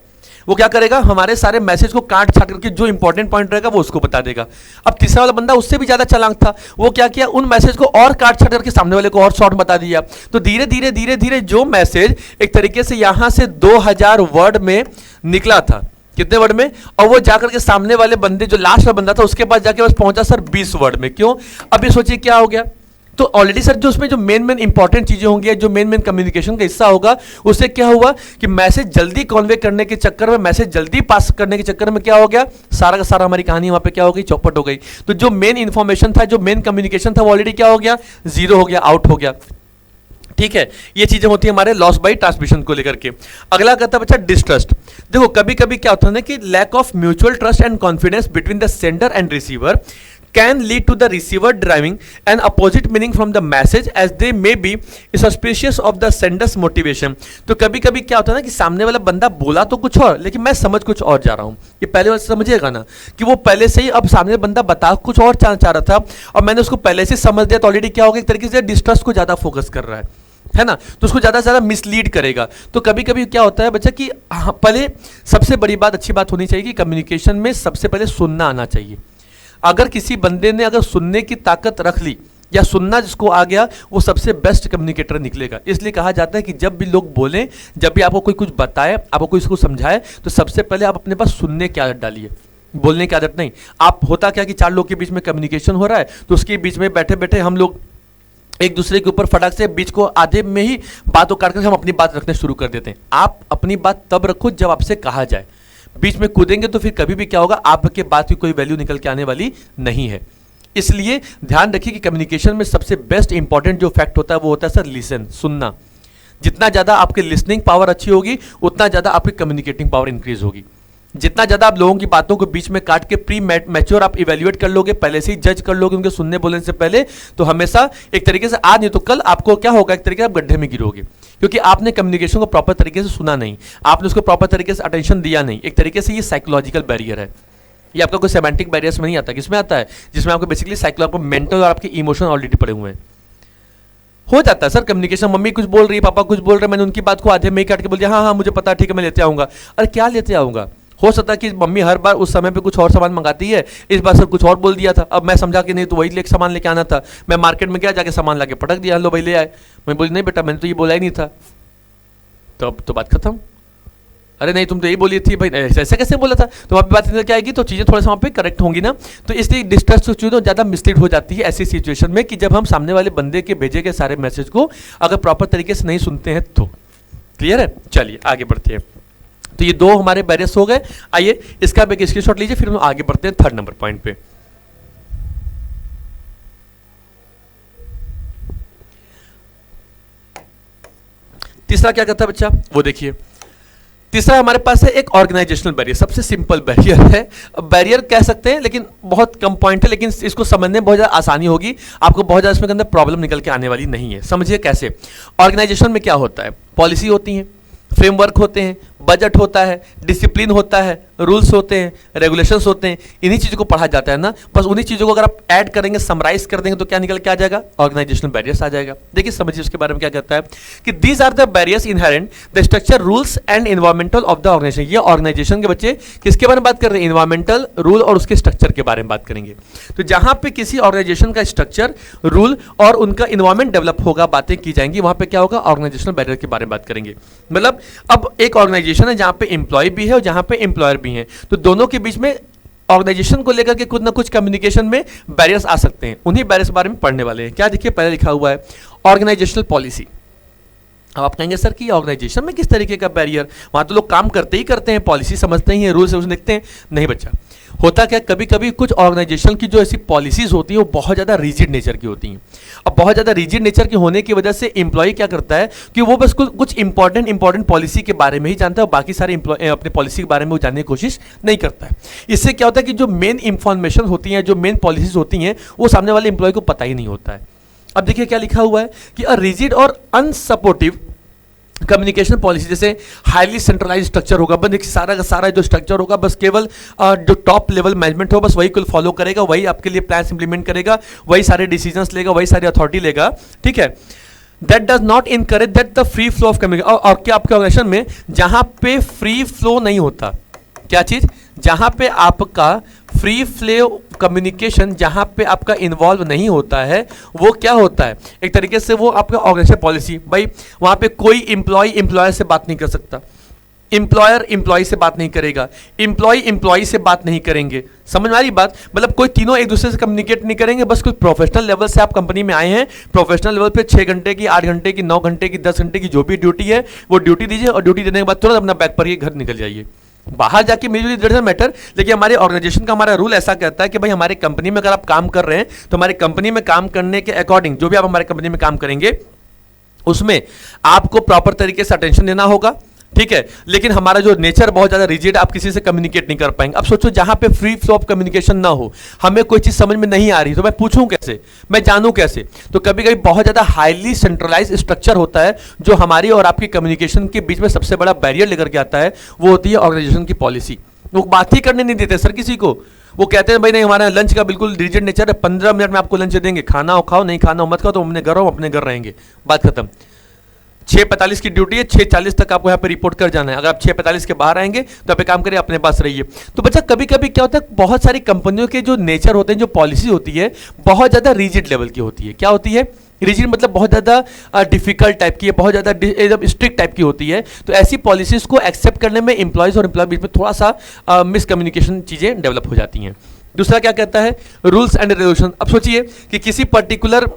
वो क्या करेगा, हमारे सारे मैसेज को काट छाट करके जो इंपॉर्टेंट पॉइंट रहेगा वो उसको बता देगा। अब तीसरा वाला बंदा उससे भी ज्यादा चालाक था, वो क्या किया, उन मैसेज को और काट छाट करके सामने वाले को और शॉर्ट बता दिया। तो धीरे धीरे जो मैसेज एक तरीके से यहां से 2000 वर्ड में निकला था, कितने वर्ड में, और वो जाकर के सामने वाले बंदे जो लास्ट वाला बंदा था उसके पास जाके बस पहुंचा सर 20 वर्ड में। क्यों, अब ये सोचिए क्या हो गया। तो ऑलरेडी सर जो उसमें जो मेन इंपॉर्टेंट चीजें होंगी, जो मेन कम्युनिकेशन का हिस्सा होगा, उससे क्या हुआ कि मैसेज जल्दी कन्वे करने के चक्कर में, मैसेज जल्दी पास करने के चक्कर में क्या हो गया, सारा का सारा हमारी कहानी वहां पे क्या हो गई, चौपट हो गई। तो जो मेन इंफॉर्मेशन था, जो मेन कम्युनिकेशन था, वो ऑलरेडी क्या हो गया, जीरो हो गया, आउट हो गया। ठीक है, ये चीजें होती है हमारे लॉस बाय ट्रांसमिशन को लेकर के। अगला कहता है बच्चा डिसट्रस्ट। देखो कभी कभी क्या होता है ना कि lack of mutual trust and confidence between the sender and receiver can lead to the receiver deriving an opposite meaning from the message as they may be suspicious of the sender's motivation। तो कभी कभी क्या होता है ना कि सामने वाला बंदा बोला तो कुछ और, लेकिन मैं समझ कुछ और जा रहा हूं। ये पहले वाले समझिएगा ना कि वो पहले से ही, अब सामने बंदा बता कुछ और चाह रहा था और मैंने उसको पहले से समझ दिया, तो ऑलरेडी क्या होगा, एक तरीके से डिस्ट्रस्ट को ज्यादा फोकस कर रहा है ना, तो उसको ज्यादा से ज्यादा मिसलीड करेगा। तो कभी कभी क्या होता है बच्चा कि पहले सबसे बड़ी बात, अच्छी बात होनी चाहिए कि कम्युनिकेशन में सबसे पहले सुनना आना चाहिए। अगर किसी बंदे ने अगर सुनने की ताकत रख ली या सुनना जिसको आ गया, वो सबसे बेस्ट कम्युनिकेटर निकलेगा। इसलिए कहा जाता है कि जब भी लोग बोलें, जब भी आपको कोई कुछ बताए, आपको कोई इसको समझाए, तो सबसे पहले आप अपने पास सुनने की आदत डालिए, बोलने की आदत नहीं। आप होता क्या कि 4 लोग के बीच में कम्युनिकेशन हो रहा है, तो उसके बीच में बैठे बैठे हम लोग एक दूसरे के ऊपर फटाक से बीच को आधे में ही बात काट कर हम अपनी बात रखने शुरू कर देते हैं। आप अपनी बात तब रखो जब आपसे कहा जाए, बीच में कूदेंगे तो फिर कभी भी क्या होगा, आपके बात की कोई वैल्यू निकल के आने वाली नहीं है। इसलिए ध्यान रखिए कि कम्युनिकेशन में सबसे बेस्ट इंपॉर्टेंट जो फैक्ट होता है वो होता है सर लिसन, सुनना। जितना ज्यादा आपकी लिसनिंग पावर अच्छी होगी, उतना ज्यादा आपकी कम्युनिकेटिंग पावर इंक्रीज होगी। जितना ज्यादा आप लोगों की बातों को बीच में काट के प्री मैच्योर आप इवेल्युएट कर लोगे, पहले से ही जज कर लोगे उनके सुनने बोलने से पहले, तो हमेशा एक तरीके से आज नहीं तो कल आपको क्या होगा, एक तरीके से आप गड्ढे में गिरोगे, क्योंकि आपने कम्युनिकेशन को प्रॉपर तरीके से सुना नहीं, आपने उसको प्रॉपर तरीके से अटेंशन दिया नहीं। एक तरीके से ये साइकोलॉजिकल बैरियर है, ये आपका कोई सेमेंटिक बैरियर्स में नहीं आता। किसमें आता है, जिसमें आपको बेसिकली साइकोलॉजिकल, मेंटल और आपके इमोशन ऑलरेडी पड़े हुए हैं। हो जाता है सर कम्युनिकेशन, मम्मी कुछ बोल रही है, पापा कुछ बोल रहे हैं, मैंने उनकी बात को आधे में ही काट के बोल दिया, हाँ हाँ मुझे पता, ठीक है मैं लेते आऊंगा। अरे क्या लेते आऊंगा, हो सकता है कि मम्मी हर बार उस समय पे कुछ और सामान मंगाती है, इस बार सर कुछ और बोल दिया था, अब मैं समझा कि नहीं तो वही लेके सामान लेके आना था, मैं मार्केट में गया, जाके सामान लाके पटक दिया, लो भाई ले आए। मैं बोली नहीं बेटा मैंने तो ये बोला ही नहीं था, तो अब तो बात खत्म। अरे नहीं तुम तो यही बोली थी भाई, ऐसे कैसे बोला था, तो वहाँ पे बात क्या आएगी, तो चीज़ें थोड़ा सा वहाँ पे करेक्ट होंगी ना। तो इसलिए डिस्ट्रस्ट चीज़ें ज़्यादा मिसलीड हो जाती है ऐसी सिचुएशन में कि जब हम सामने वाले बंदे के भेजे गए सारे मैसेज को अगर प्रॉपर तरीके से नहीं सुनते हैं तो। क्लियर है, चलिए आगे बढ़ते हैं। तो ये 2 हमारे बैरियर्स हो गए। आइए इसका भी एक स्क्रीनशॉट लीजिए, फिर हम आगे बढ़ते हैं 3rd नंबर पॉइंट पे। तीसरा क्या करता है बच्चा, वो देखिए। तीसरा हमारे पास है एक ऑर्गेनाइजेशनल बैरियर, सबसे सिंपल बैरियर है, बैरियर कह सकते हैं लेकिन बहुत कम पॉइंट है, लेकिन इसको समझने में बहुत ज़्यादा आसानी होगी, आपको बहुत ज़्यादा इसमें अंदर प्रॉब्लम निकल के आने वाली नहीं है। समझिए कैसे। ऑर्गेनाइजेशन में क्या होता है, पॉलिसी होती है, फ्रेमवर्क होते हैं, बजट होता है, डिसिप्लिन होता है, रूल्स होते हैं, रेगुलेशंस होते हैं, इन्हीं चीज़ों को पढ़ा जाता है ना। बस उन्हीं चीज़ों को अगर आप ऐड करेंगे, समराइज कर देंगे तो क्या निकल के आ जाएगा? ऑर्गेनाइजेशनल बैरियर्स आ जाएगा। देखिए समझिए उसके बारे में क्या कहता है कि these are the barriers inherent the structure, rules and environmental of the organisation. ये ऑर्गेनाइजेशन के बच्चे किसके बारे में बात कर रहे हैं? एनवायरमेंटल, रूल और उसके स्ट्रक्चर के बारे में बात करेंगे। तो जहां पे किसी ऑर्गेनाइजेशन का स्ट्रक्चर, रूल और उनका एनवायरमेंट डेवलप होगा, बातें की जाएंगी, वहां पे क्या होगा? ऑर्गेनाइजेशनल बैरियर के बारे में बात करेंगे। मतलब अब एक ऑर्गेनाइजेशन है जहां पे एम्प्लॉय भी है और जहां पे एम्प्लॉयर भी है, तो दोनों के बीच में ऑर्गेनाइजेशन को लेकर के कुछ ना कुछ कम्युनिकेशन में बैरियर्स आ सकते हैं। उन्हीं बैरियर्स के बारे में पढ़ने वाले हैं। क्या देखिए पहले लिखा हुआ है ऑर्गेनाइजेशनल पॉलिसी। अब आप कहेंगे सर कि ऑर्गेनाइजेशन में किस तरीके का बैरियर? वहां तो लोग काम करते ही करते हैं, पॉलिसी समझते ही हैं, रूल्स लिखते हैं। नहीं बच्चा, होता क्या, कभी कभी कुछ ऑर्गेनाइजेशन की जो ऐसी पॉलिसीज होती है वो बहुत ज़्यादा रिजिड नेचर की होती हैं। अब बहुत ज़्यादा रिजिड नेचर की होने की वजह से एम्प्लॉय क्या करता है कि वो बस कुछ इंपॉर्टेंट पॉलिसी के बारे में ही जानता है और बाकी सारे अपने पॉलिसी के बारे में वो जानने की कोशिश नहीं करता है। इससे क्या होता है कि जो मेन इंफॉर्मेशन होती हैं, जो मेन पॉलिसीज होती हैं, वो सामने वाले एम्प्लॉय को पता ही नहीं होता है। अब देखिए क्या लिखा हुआ है कि अ रिजिड और अनसपोर्टिव कम्युनिकेशन पॉलिसी, जैसे हाईली सेंट्रलाइज स्ट्रक्चर होगा, बस सारा का सारा जो स्ट्रक्चर होगा बस केवल जो टॉप लेवल मैनेजमेंट हो बस वही कुल फॉलो करेगा, वही आपके लिए प्लान इंप्लीमेंट करेगा, वही सारे डिसीजंस लेगा, वही सारी अथॉरिटी लेगा, ठीक है। That does not encourage that the free flow of communication. और क्या आपके ऑर्गेनाइजेशन में जहां पे फ्री फ्लो नहीं होता, क्या चीज? जहां पे आपका फ्री फ्लो कम्युनिकेशन, जहां पे आपका इन्वॉल्व नहीं होता है, वो क्या होता है? एक तरीके से वो आपका ऑर्गेनाइजेशन पॉलिसी, भाई वहां पे कोई एम्प्लॉयर से बात नहीं कर सकता, एम्प्लॉयर एम्प्लॉय से बात नहीं करेगा, एम्प्लॉय से बात नहीं करेंगे। समझ में आ रही बात? मतलब कोई तीनों एक दूसरे से कम्युनिकेट नहीं करेंगे। बस कोई प्रोफेशनल लेवल से आप कंपनी में आए हैं, प्रोफेशनल लेवल पे 6 घंटे की, 8 घंटे की, 9 घंटे की, 10 घंटे की जो भी ड्यूटी है वो ड्यूटी दीजिए और ड्यूटी देने के बाद तुरंत अपना बैग पर घर निकल जाइए। बाहर जाके मेजरली डजंट मैटर, लेकिन हमारे ऑर्गेनाइजेशन का हमारा रूल ऐसा कहता है कि भाई हमारे कंपनी में अगर आप काम कर रहे हैं तो हमारे कंपनी में काम करने के अकॉर्डिंग जो भी आप हमारे कंपनी में काम करेंगे उसमें आपको प्रॉपर तरीके से अटेंशन देना होगा, ठीक है। लेकिन हमारा जो नेचर बहुत ज्यादा रिजिड, आप किसी से कम्युनिकेट नहीं कर पाएंगे। अब सोचो जहां पे फ्री फ्लो ऑफ कम्युनिकेशन ना हो, हमें कोई चीज समझ में नहीं आ रही तो मैं पूछूं कैसे, मैं जानूं कैसे? तो कभी कभी बहुत ज्यादा हाईली सेंट्रलाइज स्ट्रक्चर होता है जो हमारी और आपकी कम्युनिकेशन के बीच में सबसे बड़ा बैरियर लेकर के आता है, वो होती है ऑर्गेनाइजेशन की पॉलिसी। वो बात ही करने नहीं देते सर किसी को। वो कहते हैं भाई नहीं, हमारा लंच का बिल्कुल रिजिड नेचर है, 15 मिनट में आपको लंच देंगे, खाना हो खाओ, नहीं खाना हो मत खाओ, तो अपने घर हो अपने घर रहेंगे, बात खत्म। 6:45 की ड्यूटी है, 6:40 तक आपको यहाँ पे रिपोर्ट कर जाना है। अगर आप 6:45 के बाहर आएंगे तो आप काम करिए, अपने पास रहिए। तो बच्चा कभी कभी क्या होता है, बहुत सारी कंपनियों के जो नेचर होते हैं, जो पॉलिसी होती है, बहुत ज़्यादा रिजिड लेवल की होती है। क्या होती है? रिजिड मतलब बहुत ज़्यादा डिफिकल्ट टाइप की है, बहुत ज़्यादा एकदम स्ट्रिक्ट टाइप की होती है। तो ऐसी पॉलिसीज़ को एक्सेप्ट करने में एम्प्लॉयज़ और एम्प्लॉय बीच में थोड़ा सा मिसकम्युनिकेशन चीज़ें डेवलप हो जाती हैं। दूसरा क्या कहता है? Rules and regulation. अब सोचिए कि किसी पर्टिकुलर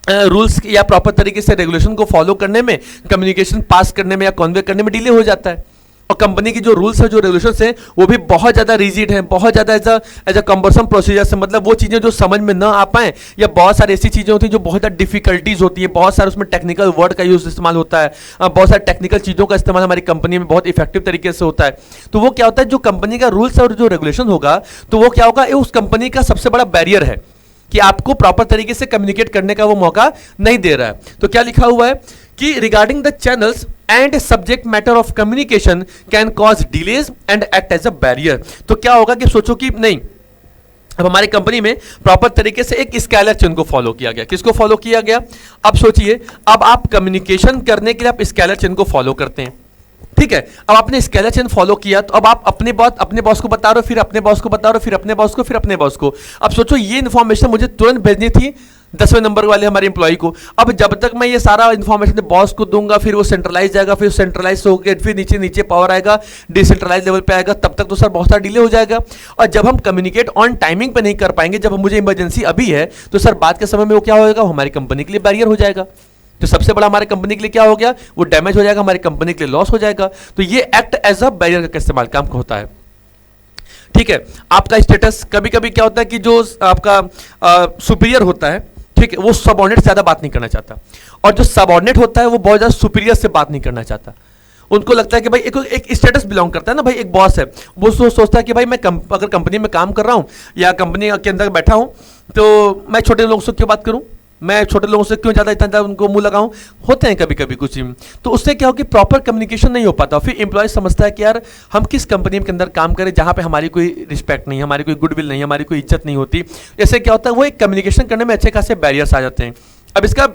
रूल्स या प्रॉपर तरीके से रेगुलेशन को फॉलो करने में, कम्युनिकेशन पास करने में या कन्वे करने में डिले हो जाता है। और कंपनी की जो रूल्स है, जो रेगुलेशंस हैं, वो भी बहुत ज़्यादा रिजिड हैं, बहुत ज़्यादा एज अ कम्बरसम प्रोसीजर से, मतलब वो चीज़ें जो समझ में ना आ पाएँ, या बहुत सारी ऐसी चीज़ें होती हैं जो बहुत ज़्यादा डिफिकल्टीज होती है, बहुत सारे उसमें टेक्निकल वर्ड का यूज इस्तेमाल होता है, बहुत सारी टेक्निकल चीज़ों का इस्तेमाल हमारी कंपनी में बहुत इफेक्टिव तरीके से होता है। तो वो क्या होता है, जो कंपनी का रूल्स और जो रेगुलेशन होगा, तो वो क्या होगा, उस कंपनी का सबसे बड़ा बैरियर है कि आपको प्रॉपर तरीके से कम्युनिकेट करने का वो मौका नहीं दे रहा है। तो क्या लिखा हुआ है कि regarding the channels and subject matter of communication can cause delays and act as a barrier. तो क्या होगा कि सोचो कि नहीं, अब हमारी कंपनी में प्रॉपर तरीके से एक स्केलर चेन को फॉलो किया गया। किसको फॉलो किया गया? अब सोचिए, अब आप कम्युनिकेशन करने के लिए आप स्केलर चेन को फॉलो करते हैं, ठीक है। अब आपने स्केलर चेन फॉलो किया तो अब आप अपने बॉस को बता रहे हो, फिर अपने बॉस को बता रहे हो, फिर अपने बॉस को, फिर अपने बॉस को। अब सोचो ये इन्फॉर्मेशन मुझे तुरंत भेजनी थी 10वें नंबर वाले हमारे एम्प्लॉय को। अब जब तक मैं ये सारा इन्फॉर्मेशन बॉस को दूंगा, फिर वो सेंट्रलाइज जाएगा, फिर सेंट्रलाइज होकर फिर नीचे नीचे पावर आएगा, डिसेंट्रलाइज लेवल पे आएगा, तब तक तो सर बहुत सारा डिले हो जाएगा। और जब हम कम्युनिकेट ऑन टाइमिंग पे नहीं कर पाएंगे, जब मुझे इमरजेंसी अभी है, तो सर बाद के समय में वो क्या होगा, हमारी कंपनी के लिए बैरियर हो जाएगा। तो सबसे बड़ा हमारे कंपनी के लिए क्या हो गया, वो डैमेज हो जाएगा, हमारी कंपनी के लिए लॉस हो जाएगा। तो ये एक्ट एज अ बैरियर का इस्तेमाल काम होता है, ठीक है। आपका स्टेटस, कभी कभी क्या होता है कि जो आपका सुपीरियर होता है, ठीक है, वो सबऑर्डिनेट से ज्यादा बात नहीं करना चाहता, और जो सबऑर्डिनेट होता है वो बहुत ज्यादा सुपीरियर से बात नहीं करना चाहता। उनको लगता है कि भाई एक स्टेटस बिलोंग करता है ना, भाई एक बॉस है, वो सोचता है कि भाई मैं अगर कंपनी में काम कर रहा हूं या कंपनी के अंदर बैठा हूं, तो मैं छोटे लोगों से क्यों बात करूं, मैं छोटे लोगों से क्यों ज़्यादा इतना उनको मुंह लगाऊं, होते हैं कभी कभी कुछ। तो उससे क्या हो कि प्रॉपर कम्युनिकेशन नहीं हो पाता, फिर एम्प्लॉय समझता है कि यार हम किस कंपनी के अंदर काम करें जहां पे हमारी कोई रिस्पेक्ट नहीं, हमारी कोई गुडविल नहीं, हमारी कोई इज्जत नहीं होती। ऐसे क्या होता है, वो एक कम्युनिकेशन करने में अच्छे खासे बैरियर्स आ जाते हैं। अब इसका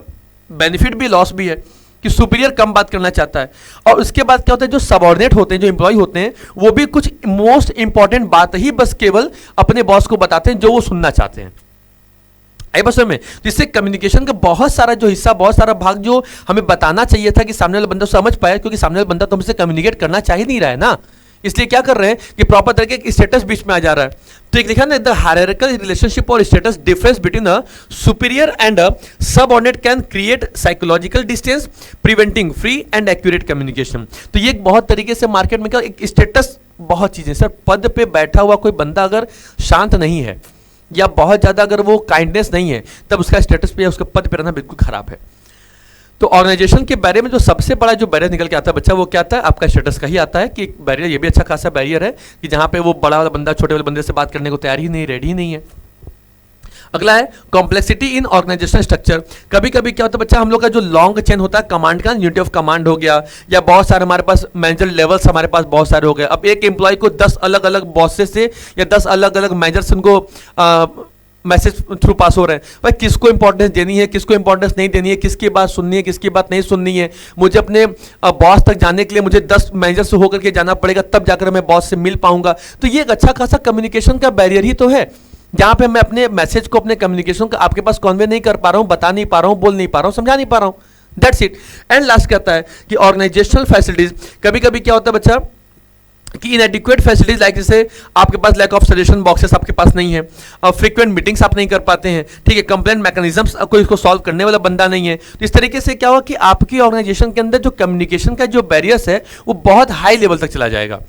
बेनिफिट भी लॉस भी है कि सुपीरियर कम बात करना चाहता है, और उसके बाद क्या होता है, जो सबऑर्डिनेट होते हैं, जो एम्प्लॉय होते हैं, वो भी कुछ मोस्ट इंपॉर्टेंट बात ही बस केवल अपने बॉस को बताते हैं जो वो सुनना चाहते हैं। आई बस में जिससे कम्युनिकेशन का बहुत सारा जो हिस्सा, बहुत सारा भाग जो हमें बताना चाहिए था कि सामने वाला बंदा समझ पाए, क्योंकि सामने वाला बंदा तो हमसे कम्युनिकेट करना चाह ही नहीं रहा है ना, इसलिए क्या कर रहे हैं कि प्रॉपर तरीके का स्टेटस बीच में आ जा रहा है। तो एक लिखा ना, द हायरार्किकल रिलेशनशिप और status difference between a superior and a subordinate can create psychological distance preventing free and accurate communication. तो ये एक बहुत तरीके से मार्केट में क्या, एक स्टेटस, बहुत चीजें सर, पद पे बैठा हुआ कोई बंदा अगर शांत नहीं है या बहुत ज्यादा अगर वो काइंडनेस नहीं है, तब उसका स्टेटस पे या उसके पद पे रहना बिल्कुल खराब है। तो ऑर्गेनाइजेशन के बारे में जो सबसे बड़ा जो बैरियर निकल के आता है बच्चा, वो क्या आता है, आपका स्टेटस का ही आता है। कि एक बैरियर, ये भी अच्छा खासा बैरियर है कि जहां पे वो बड़ा वाला बंदा छोटे वाले बंदे से बात करने को तैयार ही नहीं, रेडी ही नहीं है। अगला है कॉम्प्लेक्सिटी इन ऑर्गेनाइजेशनल स्ट्रक्चर। कभी कभी क्या होता है बच्चा, हम लोग का जो लॉन्ग चेन होता है कमांड का, यूनिटी ऑफ कमांड हो गया, या बहुत सारे हमारे पास मैनेजर लेवल्स हमारे पास बहुत सारे हो गए। अब एक एम्प्लॉय को 10 अलग अलग बॉसेस से या 10 अलग अलग मैनेजर से उनको मैसेज थ्रू पास हो रहे हैं, भाई किसको इंपॉर्टेंस देनी है, किसको इंपॉर्टेंस नहीं देनी है, किसकी बात सुननी है, किसकी बात नहीं सुननी है। मुझे अपने बॉस तक जाने के लिए मुझे 10 मैनेजर से होकर के जाना पड़ेगा, तब जाकर मैं बॉस से मिल पाऊंगा। तो ये एक अच्छा खासा कम्युनिकेशन का बैरियर ही तो है, जहां पे मैं अपने मैसेज को, अपने कम्युनिकेशन को आपके पास कन्वे नहीं कर पा रहा हूं, बता नहीं पा रहा हूं, बोल नहीं पा रहा हूं, समझा नहीं पा रहा हूं। That's it. एंड लास्ट कहता है कि ऑर्गेनाइजेशनल फैसिलिटीज, कभी कभी क्या होता है बच्चा कि इनएडिक्वेट फैसिलिटीज, लाइक जैसे आपके पास लैक ऑफ सजेशन बॉक्सेस आपके पास नहीं है, फ्रीक्वेंट मीटिंग्स आप नहीं कर पाते हैं, ठीक है, कंप्लेंट मैकेनिज्म्स कोई इसको सॉल्व करने वाला बंदा नहीं है। तो इस तरीके से क्या होगा कि आपकी ऑर्गेनाइजेशन के अंदर जो कम्युनिकेशन का जो बैरियर्स है वो बहुत हाई लेवल तक चला जाएगा।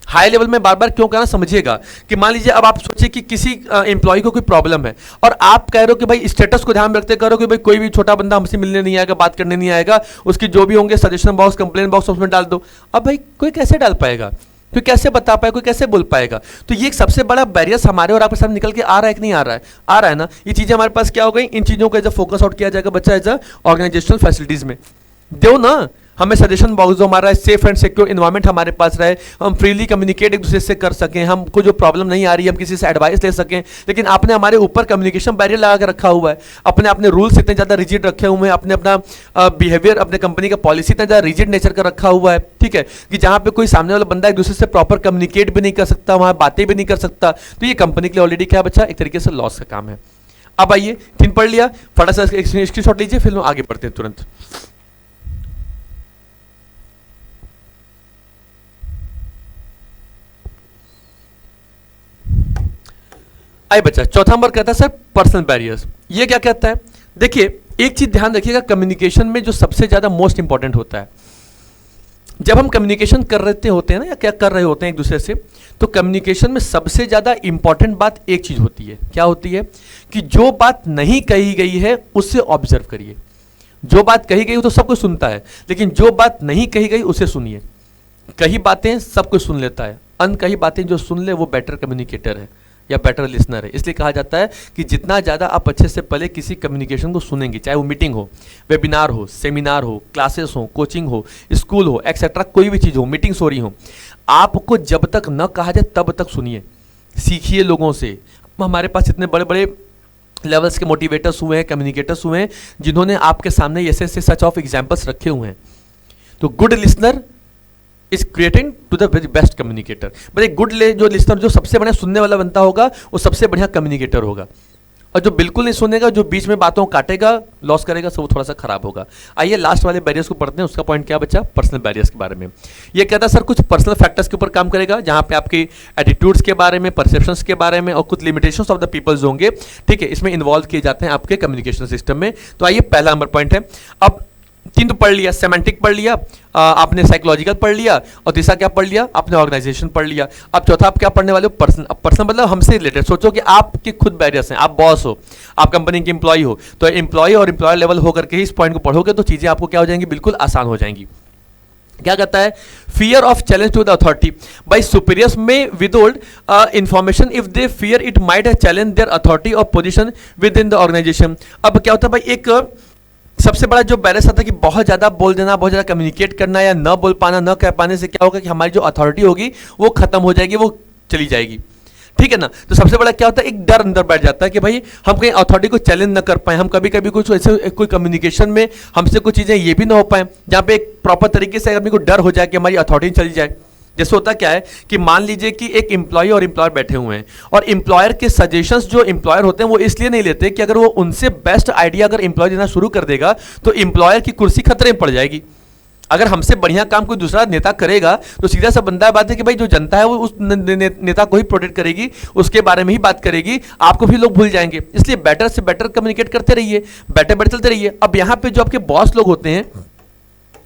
हाई लेवल में बार बार क्यों कहना, समझिएगा कि मान लीजिए अब आप सोचिए कि किसी एम्प्लॉय को कोई प्रॉब्लम है और आप कह रहे हो कि भाई स्टेटस को ध्यान में रखते कह रहे हो कि भाई कोई भी छोटा बंदा हमसे मिलने नहीं आएगा, बात करने नहीं आएगा, उसकी जो भी होंगे सजेशन बॉक्स, कंप्लेंट बॉक्स उसमें डाल दो। अब भाई कोई कैसे डाल पाएगा, कोई कैसे बता पाएगा, कोई कैसे बोल पाएगा। तो ये एक सबसे बड़ा बैरियर हमारे और आपके सामने निकल के आ रहा है कि नहीं आ रहा है, आ रहा है ना। ये चीजें हमारे पास क्या हो गई, इन चीजों को एज अ फोकस आउट किया जाएगा बच्चा, एज अ ऑर्गेनाइजेशनल फैसिलिटीज में दो ना, हमें सजेशन बॉक्स जो हमारा सेफ एंड सिक्योर इन्वायरमेंट हमारे पास रहे, हम फ्रीली कम्युनिकेट एक दूसरे से कर सकें, हमको जो प्रॉब्लम नहीं आ रही है हम किसी से एडवाइस ले सकें। लेकिन आपने हमारे ऊपर कम्युनिकेशन बैरियर लगा के रखा हुआ है, अपने अपने रूल्स इतने ज़्यादा रिजिड रखे हुए हैं, अपने अपना बिहेवियर, अपने कंपनी का पॉलिसी इतना ज़्यादा रिजिड नेचर का रखा हुआ है, ठीक है, कि जहाँ पे कोई सामने वाला बंदा एक दूसरे से प्रॉपर कम्युनिकेट भी नहीं कर सकता, वहाँ बातें भी नहीं कर सकता। तो ये कंपनी के लिए ऑलरेडी क्या बच्चा, एक तरीके से लॉस का काम है। अब आइए, तीन पढ़ लिया, फटाफट से स्क्रीनशॉट लीजिए, फिर हम आगे बढ़ते हैं तुरंत। आइए बच्चा, चौथा नंबर कहता है सर पर्सनल बैरियर्स। ये क्या कहता है, देखिए एक चीज ध्यान रखिएगा, कम्युनिकेशन में जो सबसे ज्यादा मोस्ट इंपॉर्टेंट होता है, जब हम कम्युनिकेशन कर रहे होते हैं ना, या क्या कर रहे होते हैं एक दूसरे से, तो कम्युनिकेशन में सबसे ज्यादा इंपॉर्टेंट बात एक चीज होती है, क्या होती है कि जो बात नहीं कही गई है उससे ऑब्जर्व करिए। जो बात कही गई वो तो सब कुछ सुनता है, लेकिन जो बात नहीं कही गई उसे सुनिए। कही बातें सब कुछ सुन लेता है, अनकही बातें जो सुन ले वो बेटर कम्युनिकेटर है या बेटर लिसनर है। इसलिए कहा जाता है कि जितना ज़्यादा आप अच्छे से पहले किसी कम्युनिकेशन को सुनेंगे, चाहे वो मीटिंग हो, वेबिनार हो, सेमिनार हो, क्लासेस हो, कोचिंग हो, स्कूल हो, एक्सेट्रा, कोई भी चीज़ हो, मीटिंग्स हो रही हो, आपको जब तक न कहा जाए तब तक सुनिए, सीखिए लोगों से। हमारे पास इतने बड़े बड़े लेवल्स के मोटिवेटर्स हुए हैं, कम्युनिकेटर्स हुए हैं, जिन्होंने आपके सामने ऐसे ऐसे सच ऑफ एग्जाम्पल्स रखे हुए हैं। तो good listener is creating to the very best communicator. But एक गुड जो लिसनर, जो सबसे बढ़िया सुनने वाला बनता होगा, वो सबसे बढ़िया कम्युनिकेटर होगा। और जो बिल्कुल नहीं सुनेगा, जो बीच में बातों काटेगा, लॉस करेगा, सब वो थोड़ा सा खराब होगा। आइए लास्ट वाले बैरियर्स को पढ़ते हैं। उसका पॉइंट क्या बच्चा, पर्सनल बैरियर्स के बारे में। ये कहता है सर कुछ पर्सनल फैक्टर्स के ऊपर काम करेगा, जहां पे आपकी एटीट्यूड्स के बारे में, परसेप्शंस के बारे में और कुछ लिमिटेशंस ऑफ द पीपल्स होंगे, ठीक है, इसमें इन्वॉल्व किए जाते हैं आपके कम्युनिकेशन सिस्टम में। तो आइए पहला नंबर पॉइंट है। अब तीन तो पढ़ लिया, सेमेंटिक पढ़ लिया, आपने साइकोलॉजिकल पढ़ लिया, और तीसरा क्या पढ़ लिया, आपने ऑर्गेनाइजेशन पढ़ लिया। अब चौथा आप क्या पढ़ने वाले हो, पर्सनल। अब पर्सनल मतलब हमसे रिलेटेड। सोचो कि आपके खुद बैरियर्स हैं, आप बॉस हो, आप कंपनी के एम्प्लॉय हो, तो एम्प्लॉय और एम्प्लॉयर लेवल होकर के ही इस पॉइंट को पढ़ोगे तो चीजें आपको क्या हो जाएंगी, बिल्कुल आसान हो जाएंगी। क्या कहता है, fear of challenge to the authority, by superiors may withhold information if they fear it might challenge their authority और position within the organisation. अब क्या होता है भाई, एक सबसे बड़ा जो बैलेंस आता है कि बहुत ज़्यादा बोल देना, बहुत ज़्यादा कम्युनिकेट करना या न बोल पाना, न कह पाने से क्या होगा कि हमारी जो अथॉरिटी होगी वो खत्म हो जाएगी, वो चली जाएगी, ठीक है ना। तो सबसे बड़ा क्या होता है, एक डर अंदर बैठ जाता है कि भाई हम कहीं अथॉरिटी को चैलेंज न कर पाए, हम कभी कभी कुछ ऐसे कोई कम्युनिकेशन में हमसे कुछ चीज़ें ये भी ना हो पाए जहाँ पे एक प्रॉपर तरीके से आदमी को डर हो जाए कि हमारी अथॉरिटी चली जाए। जैसे होता क्या है कि मान लीजिए कि एक एम्प्लॉय और एम्प्लॉयर बैठे हुए हैं और एम्प्लॉयर के सजेशंस जो एम्प्लॉयर होते हैं वो इसलिए नहीं लेते कि अगर वो उनसे बेस्ट आइडिया अगर एम्प्लॉय देना शुरू कर देगा तो एम्प्लॉयर की कुर्सी खतरे में पड़ जाएगी। अगर हमसे बढ़िया काम कोई दूसरा नेता करेगा तो सीधा सा बंदा बात है कि भाई जो जनता है वो उस नेता को ही प्रोटेक्ट करेगी, उसके बारे में ही बात करेगी, आपको भी लोग भूल जाएंगे। इसलिए बेटर से बेटर कम्युनिकेट करते रहिए, बेटर बेटर चलते रहिए। अब यहाँ पे जो आपके बॉस लोग होते हैं,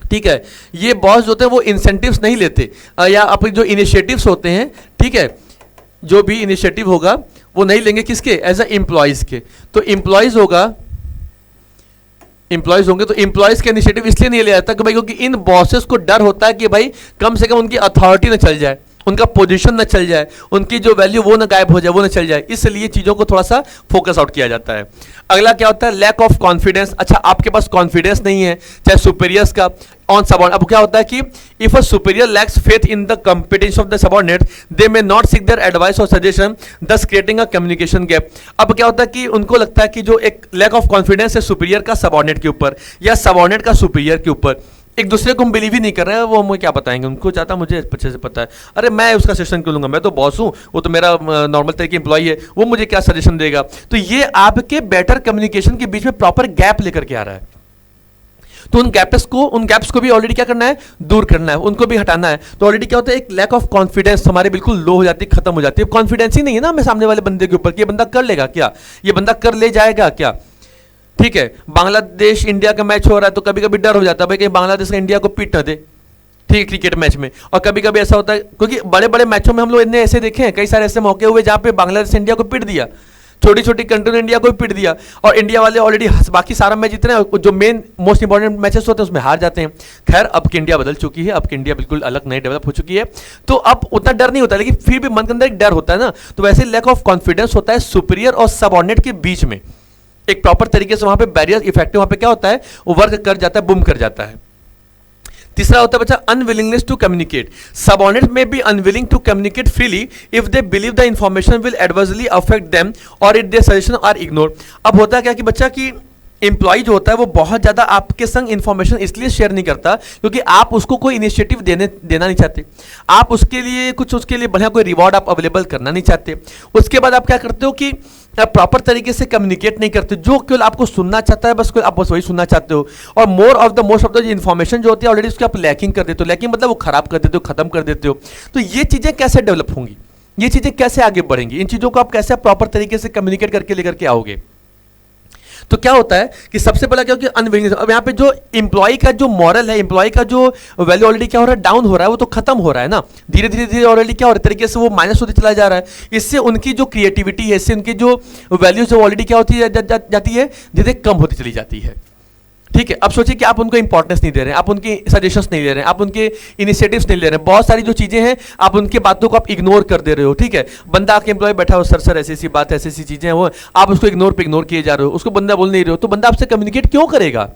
ठीक है, ये बॉस जो होते हैं वो इंसेंटिव्स नहीं लेते या अपने जो इनिशिएटिव्स होते हैं, ठीक है, जो भी इनिशिएटिव होगा वो नहीं लेंगे किसके, एज ए एम्प्लॉयज के। तो एम्प्लॉयज होगा, एम्प्लॉयज होंगे तो एम्प्लॉयज का इनिशिएटिव इसलिए नहीं लिया जाता कि भाई क्योंकि इन बॉसेस को डर होता है कि भाई कम से कम उनकी अथॉरिटी न चल जाए, उनका पोजीशन न चल जाए, उनकी जो वैल्यू वो ना गायब हो जाए, वो ना चल जाए, इसलिए चीज़ों को थोड़ा सा फोकस आउट किया जाता है। अगला क्या होता है, लैक ऑफ कॉन्फिडेंस। अच्छा, आपके पास कॉन्फिडेंस नहीं है चाहे सुपीरियर्स का ऑन सबॉर्डिनेट। अब क्या होता है कि if a superior lakhs faith in the competence of the subordinate they may not seek their advice और सजेशन दस क्रिएटिंग अ कम्युनिकेशन गैप। अब क्या होता है कि उनको लगता है कि जो एक लैक ऑफ कॉन्फिडेंस है सुपीरियर का सबॉर्डिनेट के ऊपर या सबॉर्डिनेट का सुपीरियर के ऊपर, एक दूसरे को हम बिलीव ही नहीं कर रहे हैं, वो हमें क्या बताएंगे, उनको चाहता मुझे अच्छे से पता है, अरे मैं उसका सजेशन क्यों लूंगा, मैं तो बॉस हूँ, वो तो मेरा नॉर्मल तरीके एम्प्लॉय है, वो मुझे क्या सजेशन देगा। तो ये आपके बेटर कम्युनिकेशन के बीच में प्रॉपर गैप लेकर के आ रहा है। तो उन गैप्स को भी ऑलरेडी क्या करना है, दूर करना है, उनको भी हटाना है। तो ऑलरेडी क्या होता है, एक लैक ऑफ कॉन्फिडेंस हमारे बिल्कुल लो हो जाती है, खत्म हो जाती है। कॉन्फिडेंस ही नहीं है ना हमें सामने वाले बंदे के ऊपर कि ये बंदा कर लेगा क्या, ये बंदा कर ले जाएगा क्या, ठीक है। बांग्लादेश इंडिया का मैच हो रहा है तो कभी कभी डर हो जाता है भाई कहीं बांग्लादेश का इंडिया को पीट न दे, ठीक है, क्रिकेट मैच में। और कभी कभी ऐसा होता है क्योंकि बड़े बड़े मैचों में हम लोग इतने ऐसे देखे हैं, कई सारे ऐसे मौके हुए जहां पे बांग्लादेश इंडिया को पीट दिया, छोटी छोटी कंट्री ने इंडिया को भी पीट दिया और इंडिया वाले ऑलरेडी बाकी सारा मैच जीतते हैं, जो मेन मोस्ट इंपॉर्टेंट मैचेस होते हैं उसमें हार जाते हैं। खैर अब की इंडिया बदल चुकी है, अब की इंडिया बिल्कुल अलग नई डेवलप हो चुकी है, तो अब उतना डर नहीं होता, लेकिन फिर भी मन के अंदर एक डर होता है ना। तो वैसे लैक ऑफ कॉन्फिडेंस होता है सुपीरियर और सबऑर्डिनेट के बीच में, एक प्रॉपर तरीके से वहां पे बैरियर इफेक्टिव, वहां पे क्या होता है, वो वर्क कर जाता है, बूम कर जाता है। तीसरा होता है बच्चा unwillingness to communicate. Subordinate may be unwilling to communicate freely if they believe the information will adversely affect them और it their suggestion are ignore. अब होता क्या कि बच्चा की एम्प्लॉय जो होता है वो बहुत ज़्यादा आपके संग इन्फॉर्मेशन इसलिए शेयर नहीं करता क्योंकि आप उसको कोई इनिशिएटिव देना नहीं चाहते, आप उसके लिए कुछ, उसके लिए बढ़िया कोई रिवॉर्ड आप अवेलेबल करना नहीं चाहते। उसके बाद आप क्या करते हो कि प्रॉपर तरीके से कम्युनिकेट नहीं करते, जो केवल आपको सुनना चाहता है बस आप बस वही सुनना चाहते हो। और मोस्ट ऑफ द इन्फॉर्मेशन जो होती है ऑलरेडी उसकी आप लैकिंग कर देते हो, लैकिंग मतलब वो खराब कर देते हो, खत्म कर देते हो। तो ये चीज़ें कैसे डेवलप होंगी, ये चीज़ें कैसे आगे बढ़ेंगी, इन चीज़ों को आप कैसे प्रॉपर तरीके से कम्युनिकेट करके लेकर के आओगे। तो क्या होता है कि सबसे पहला क्या होगा, अनविलिंग। अब यहाँ पे जो एम्प्लॉय का जो मॉरल है, एम्प्लॉय का जो वैल्यू ऑलरेडी क्या हो रहा है, डाउन हो रहा है, वो तो खत्म हो रहा है ना, धीरे धीरे ऑलरेडी क्या हो रहा है, तरीके से वो माइनस होते चला जा रहा है। इससे उनकी जो क्रिएटिविटी है, इससे उनकी जो वैल्यू जो ऑलरेडी क्या होती है जाती है, धीरे कम होती चली जाती है। ठीक है, अब सोचिए कि आप उनको इंपॉर्टेंस नहीं दे रहे हैं, आप उनके सजेशंस नहीं ले रहे हैं, आप उनके इनिशिएटिव्स नहीं ले रहे हैं, बहुत सारी जो चीजें हैं आप उनकी बातों को आप इग्नोर कर दे रहे हो। ठीक है, बंदा आपके एम्प्लॉय बैठा हो, सर ऐसी ऐसी बात, ऐसी ऐसी चीजें हैं, वो आप उसको इग्नोर किए जा रहे हो, उसको बंदा बोल नहीं रहे हो, तो बंदा आपसे कम्युनिकेट क्यों करेगा।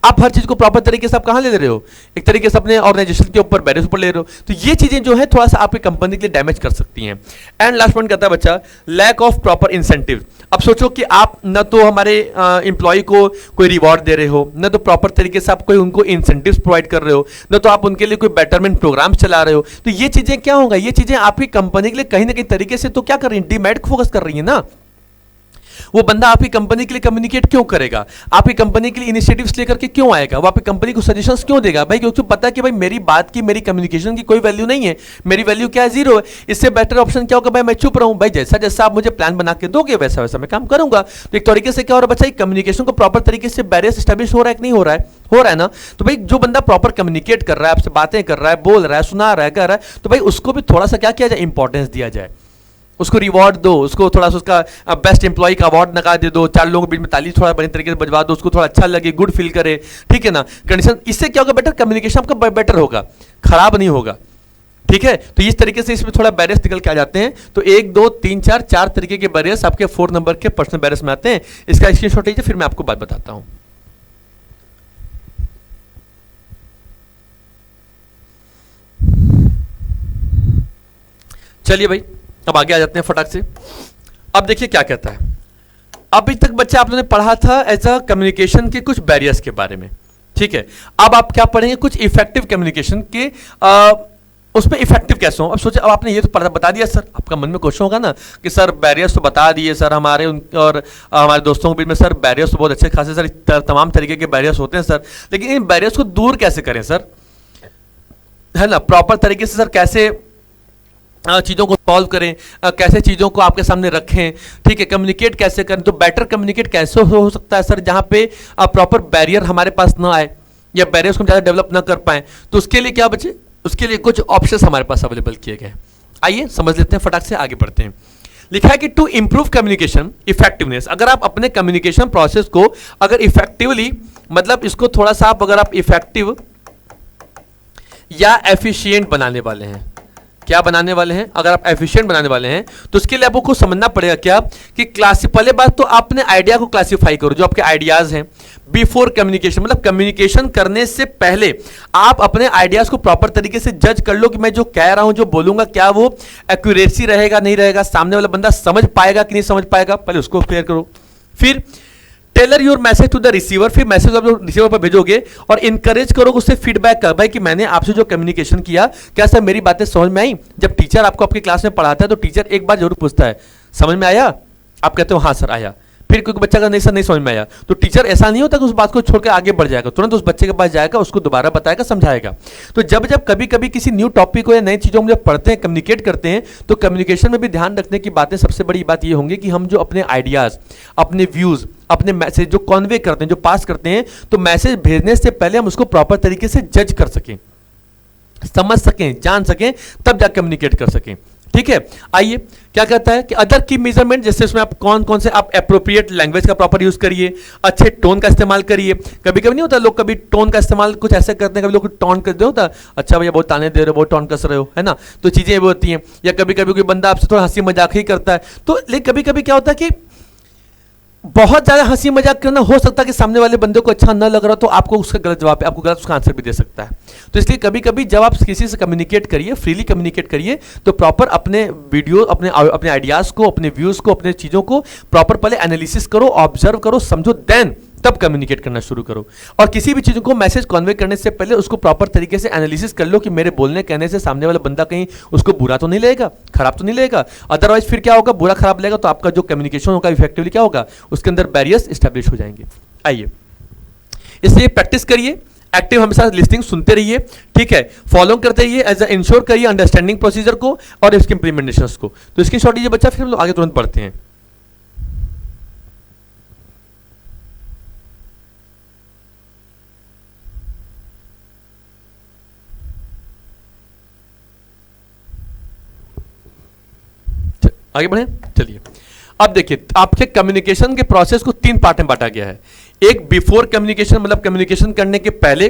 आप हर चीज को प्रॉपर तरीके से आप कहां ले रहे हो, एक तरीके से अपने ऑर्गेनाइजेशन के ऊपर बैरियर्स ऊपर ले रहे हो। तो ये चीजें जो है थोड़ा सा आपकी कंपनी के लिए डैमेज कर सकती हैं। एंड लास्ट पॉइंट कहता है बच्चा लैक ऑफ प्रॉपर इंसेंटिव। अब सोचो कि आप न तो हमारे एम्प्लॉय को कोई रिवॉर्ड दे रहे हो, न तो प्रॉपर तरीके से आप कोई उनको इंसेंटिव्स प्रोवाइड कर रहे हो, न तो आप उनके लिए कोई बेटरमेंट प्रोग्राम चला रहे हो। तो ये चीजें क्या होगा, ये चीजें आपकी कंपनी के लिए कहीं ना कहीं तरीके से तो क्या कर रही है, डीमैट फोकस कर रही है ना। वो बंदा आपकी कंपनी के लिए कम्युनिकेट क्यों करेगा, आपकी कंपनी के लिए इनिशिएटिव्स लेकर के क्यों आएगा, वो आपकी कंपनी को सजेशंस क्यों देगा भाई, क्योंकि पता है कि भाई मेरी बात की, मेरी कम्युनिकेशन की कोई वैल्यू नहीं है, मेरी वैल्यू क्या है, जीरो है। इससे बेटर ऑप्शन क्या होगा, भाई मैं चुप रहूं, भाई जैसा जैसा आप मुझे प्लान बना के दोगे वैसा वैसा मैं काम करूंगा। तो एक तरीके से क्या हो रहा है बच्चा, कम्युनिकेशन को प्रॉपर तरीके से बैरियर एस्टेब्लिश हो रहा है कि नहीं हो रहा है, हो रहा है ना। तो भाई जो बंदा प्रॉपर कम्युनिकेट कर रहा है, आपसे बातें कर रहा है, बोल रहा है, सुना रहा है, कर रहा है, तो भाई उसको भी थोड़ा सा क्या किया जाए, इंपॉर्टेंस दिया जाए, उसको रिवॉर्ड दो, उसको थोड़ा सा उसका बेस्ट एम्प्लॉय का अवार्ड नकार दे दो, 4 लोगों के बीच में ताली थोड़ा बड़ी तरीके से बजवा दो, उसको थोड़ा अच्छा लगे, गुड फील करे, ठीक है ना, कंडीशन। इससे क्या होगा, बेटर कम्युनिकेशन आपका बेटर होगा, खराब नहीं होगा, ठीक है। तो इस तरीके से इसमें थोड़ा बैरियर्स निकल के आ जाते हैं। तो 1 2 3 4 तरीके के बैरियर्स आपके 4 नंबर के पर्सनल बैरियर्स में आते हैं। इसका स्क्रीनशॉट लीजिए, फिर मैं आपको बात बताता हूं। चलिए भाई, अब आगे आ जाते हैं फटाक से। अब देखिए क्या कहता है। अभी तक बच्चे आप लोगों ने पढ़ा था एज अ कम्युनिकेशन के कुछ बैरियर्स के बारे में, ठीक है। अब आप क्या पढ़ेंगे, कुछ इफेक्टिव कम्युनिकेशन के उसमें इफेक्टिव कैसे हो। अब सोचे, अब आपने ये तो बता दिया सर, आपका मन में क्वेश्चन होगा ना कि सर बैरियर्स तो बता दिए सर हमारे और हमारे दोस्तों के बीच में, सर बैरियर्स तो बहुत अच्छे खासे सर, तमाम तरीके के बैरियर्स होते हैं सर, लेकिन इन बैरियर्स को दूर कैसे करें सर, है ना, प्रॉपर तरीके से सर कैसे चीज़ों को सॉल्व करें, कैसे चीज़ों को आपके सामने रखें, ठीक है, कम्युनिकेट कैसे करें। तो बेटर कम्युनिकेट कैसे हो सकता है सर, जहाँ पे प्रॉपर बैरियर हमारे पास ना आए या बैरियर्स को हम ज़्यादा डेवलप ना कर पाएं। तो उसके लिए क्या बचे, उसके लिए कुछ ऑप्शंस हमारे पास अवेलेबल किए गए। आइए समझ लेते हैं, फटाक से आगे बढ़ते हैं। लिखा है कि टू इंप्रूव कम्युनिकेशन इफेक्टिवनेस, अगर आप अपने कम्युनिकेशन प्रोसेस को अगर इफेक्टिवली, मतलब इसको थोड़ा सा अगर आप इफेक्टिव या एफिशिएंट बनाने वाले हैं, क्या बनाने वाले हैं, अगर आप एफिशिएंट बनाने वाले हैं तो उसके लिए आपको समझना पड़ेगा क्या कि पहले बात तो आपने आइडिया को क्लासिफाई करो, जो आपके आइडियाज हैं बिफोर कम्युनिकेशन, मतलब कम्युनिकेशन करने से पहले आप अपने आइडियाज को प्रॉपर तरीके से जज कर लो कि मैं जो कह रहा हूं, जो बोलूंगा, क्या वो एक्यूरेसी रहेगा नहीं रहेगा, सामने वाला बंदा समझ पाएगा कि नहीं समझ पाएगा, पहले उसको क्लियर करो। फिर tailor your message to the receiver, फिर मैसेज आप रिसीवर पर भेजोगे और इनकरेज करोगे उससे फीडबैक कर, भाई कि मैंने आपसे जो कम्युनिकेशन किया, क्या सर मेरी बातें समझ में आई। जब टीचर आपको आपकी क्लास में पढ़ाता है तो टीचर एक बार जरूर पूछता है, समझ में आया, आप कहते हो हाँ सर आया। फिर कोई बच्चा का नहीं सर नहीं समझ में आया, तो टीचर ऐसा नहीं होता कि उस बात को छोड़ के आगे बढ़ जाएगा, तुरंत उस बच्चे के पास जाएगा, उसको दोबारा बताएगा, समझाएगा। तो जब जब कभी कभी किसी न्यू टॉपिक को या नई चीज़ों में जब पढ़ते हैं, कम्युनिकेट करते हैं, तो कम्युनिकेशन में भी ध्यान रखने की बातें, सबसे बड़ी बात ये होंगी कि हम जो अपने आइडियाज़, अपने व्यूज़, अपने मैसेज जो कॉन्वे करते हैं, जो पास करते हैं, तो मैसेज भेजने से पहले हम उसको प्रॉपर तरीके से जज कर सकें, समझ सकें, जान सकें, तब जाकर कम्युनिकेट कर सकें, ठीक है। आइए क्या कहता है कि अदर की मेजरमेंट, जैसे उसमें आप कौन कौन से आप एप्रोप्रिएट लैंग्वेज का प्रॉपर यूज करिए, अच्छे टोन का इस्तेमाल करिए। कभी कभी नहीं होता, लोग कभी टोन का इस्तेमाल कुछ ऐसे करते हैं, कभी लोग टोन कर दे होता, अच्छा भैया बहुत ताने दे रहे हो, बहुत टोन कस रहे हो, है ना, तो चीजें वो होती हैं। या कभी कभी कोई बंदा आपसे थोड़ा हंसी मजाक ही करता है, तो लेकिन कभी कभी क्या होता है कि बहुत ज्यादा हंसी मजाक करना, हो सकता है कि सामने वाले बंदे को अच्छा न लग रहा, तो आपको उसका गलत जवाब, आपको गलत उसका आंसर भी दे सकता है। तो इसलिए कभी कभी जब आप किसी से कम्युनिकेट करिए, फ्रीली कम्युनिकेट करिए, तो प्रॉपर अपने वीडियो, अपने आइडियाज को, अपने व्यूज को, अपने चीजों को प्रॉपर पहले एनालिसिस करो, ऑब्जर्व करो, समझो, देन तब कम्युनिकेट करना शुरू करो। और किसी भी चीज़ को मैसेज कन्वे करने से पहले उसको प्रॉपर तरीके से एनालिसिस कर लो कि मेरे बोलने कहने से सामने वाला बंदा कहीं उसको बुरा तो नहीं लगेगा, खराब तो नहीं लगेगा, अदरवाइज फिर क्या होगा, बुरा खराब लगेगा तो आपका जो कम्युनिकेशन होगा इफेक्टिवली क्या होगा, उसके अंदर बैरियर्स स्टैब्लिश हो जाएंगे। आइए, इसलिए प्रैक्टिस करिए, एक्टिव हमेशा लिस्टिंग सुनते रहिए, ठीक है, फॉलो करते रहिए, एज इंश्योर करिए अंडरस्टैंडिंग प्रोसीजर को और इसके इंप्लीमेंटेशन को। तो इसकी शॉर्ट लीजिए बच्चा, फिर हम लोग आगे तुरंत बढ़ते हैं। आगे बढ़े, चलिए। अब देखिए, आपके कम्युनिकेशन के प्रोसेस को 3 पार्ट में बांटा गया है। एक बिफोर कम्युनिकेशन, मतलब कम्युनिकेशन करने के पहले,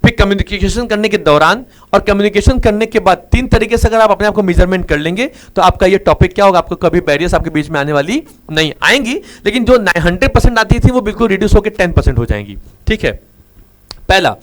फिर कम्युनिकेशन करने के दौरान और कम्युनिकेशन करने के बाद। 3 तरीके से अगर आप अपने आप को मेजरमेंट कर लेंगे तो आपका ये टॉपिक क्या होगा, आपको कभी बैरियर्स आपके बीच में आने वाली नहीं आएंगी, लेकिन जो 100% आती थी वो बिल्कुल रिड्यूस होकर 10% हो जाएंगी, ठीक है। पहला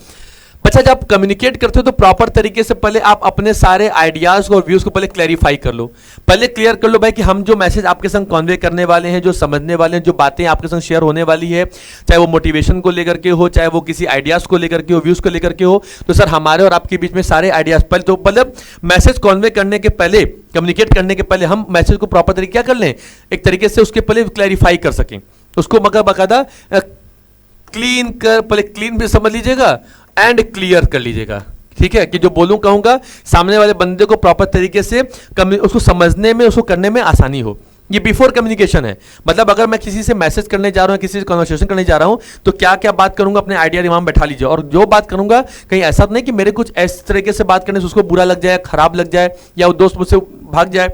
बच्चा, जब आप कम्युनिकेट करते हो तो प्रॉपर तरीके से पहले आप अपने सारे आइडियाज और व्यूज को पहले क्लैरिफाई कर लो, पहले क्लियर कर लो भाई कि हम जो मैसेज आपके संग कन्वे करने वाले हैं, जो समझने वाले हैं, जो बातें आपके संग शेयर होने वाली है, चाहे वो मोटिवेशन को लेकर के हो, चाहे वो किसी आइडियाज को लेकर के हो, व्यूज को लेकर के हो, तो सर हमारे और आपके बीच में सारे आइडियाज पहले तो मतलब मैसेज कन्वे करने के पहले, कम्युनिकेट करने के पहले हम मैसेज को प्रॉपर तरीके क्या कर लें, एक तरीके से उसके पहले क्लैरिफाई कर सकें, उसको मगर बाकायदा क्लीन कर, पहले क्लीन भी समझ लीजिएगा एंड क्लियर कर लीजिएगा, ठीक है, कि जो बोलूं कहूंगा सामने वाले बंदे को प्रॉपर तरीके से उसको समझने में, उसको करने में आसानी हो। ये बिफोर कम्युनिकेशन है, मतलब अगर मैं किसी से मैसेज करने जा रहा हूं, किसी से कन्वर्सेशन करने जा रहा हूं, तो क्या क्या बात करूंगा अपने आइडिया दिमाग में बैठा लीजिए, और जो बात करूंगा कहीं ऐसा तो नहीं कि मेरे कुछ इस तरीके से बात करने से उसको बुरा लग जाए, खराब लग जाए, या वो दोस्त मुझसे भाग जाए।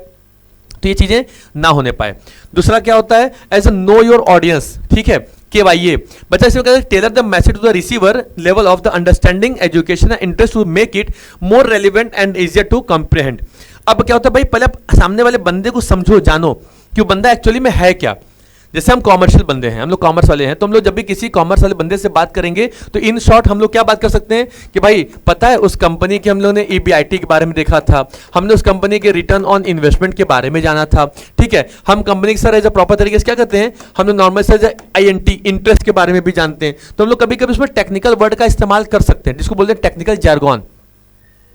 तो ये चीजें ना होने पाए। दूसरा क्या होता है, as a know your audience, ठीक है, KYA। बच्चा इसमें कहते हैं tailor the message to the receiver level of the understanding education and interest to make it more relevant and easier to comprehend. अब क्या होता है भाई, पहले आप सामने वाले बंदे को समझो, जानो कि वो बंदा एक्चुअली में है क्या। जैसे हम कॉमर्शियल बंदे हैं, हम लोग कॉमर्स वाले हैं, तो हम लोग जब भी किसी कॉमर्स वाले बंदे से बात करेंगे तो इन शॉर्ट हम लोग क्या बात कर सकते हैं कि भाई पता है उस कंपनी के हम लोग ने EBIT के बारे में देखा था, हमने उस कंपनी के रिटर्न ऑन इन्वेस्टमेंट के बारे में जाना था, ठीक है, हम कंपनी के सर एज अ प्रॉपर तरीके से क्या करते हैं, हम लोग नॉर्मल सर INT इंटरेस्ट के बारे में भी जानते हैं। तो हम लोग कभी कभी उसमें टेक्निकल वर्ड का इस्तेमाल कर सकते हैं जिसको बोलते हैं टेक्निकल जार्गन,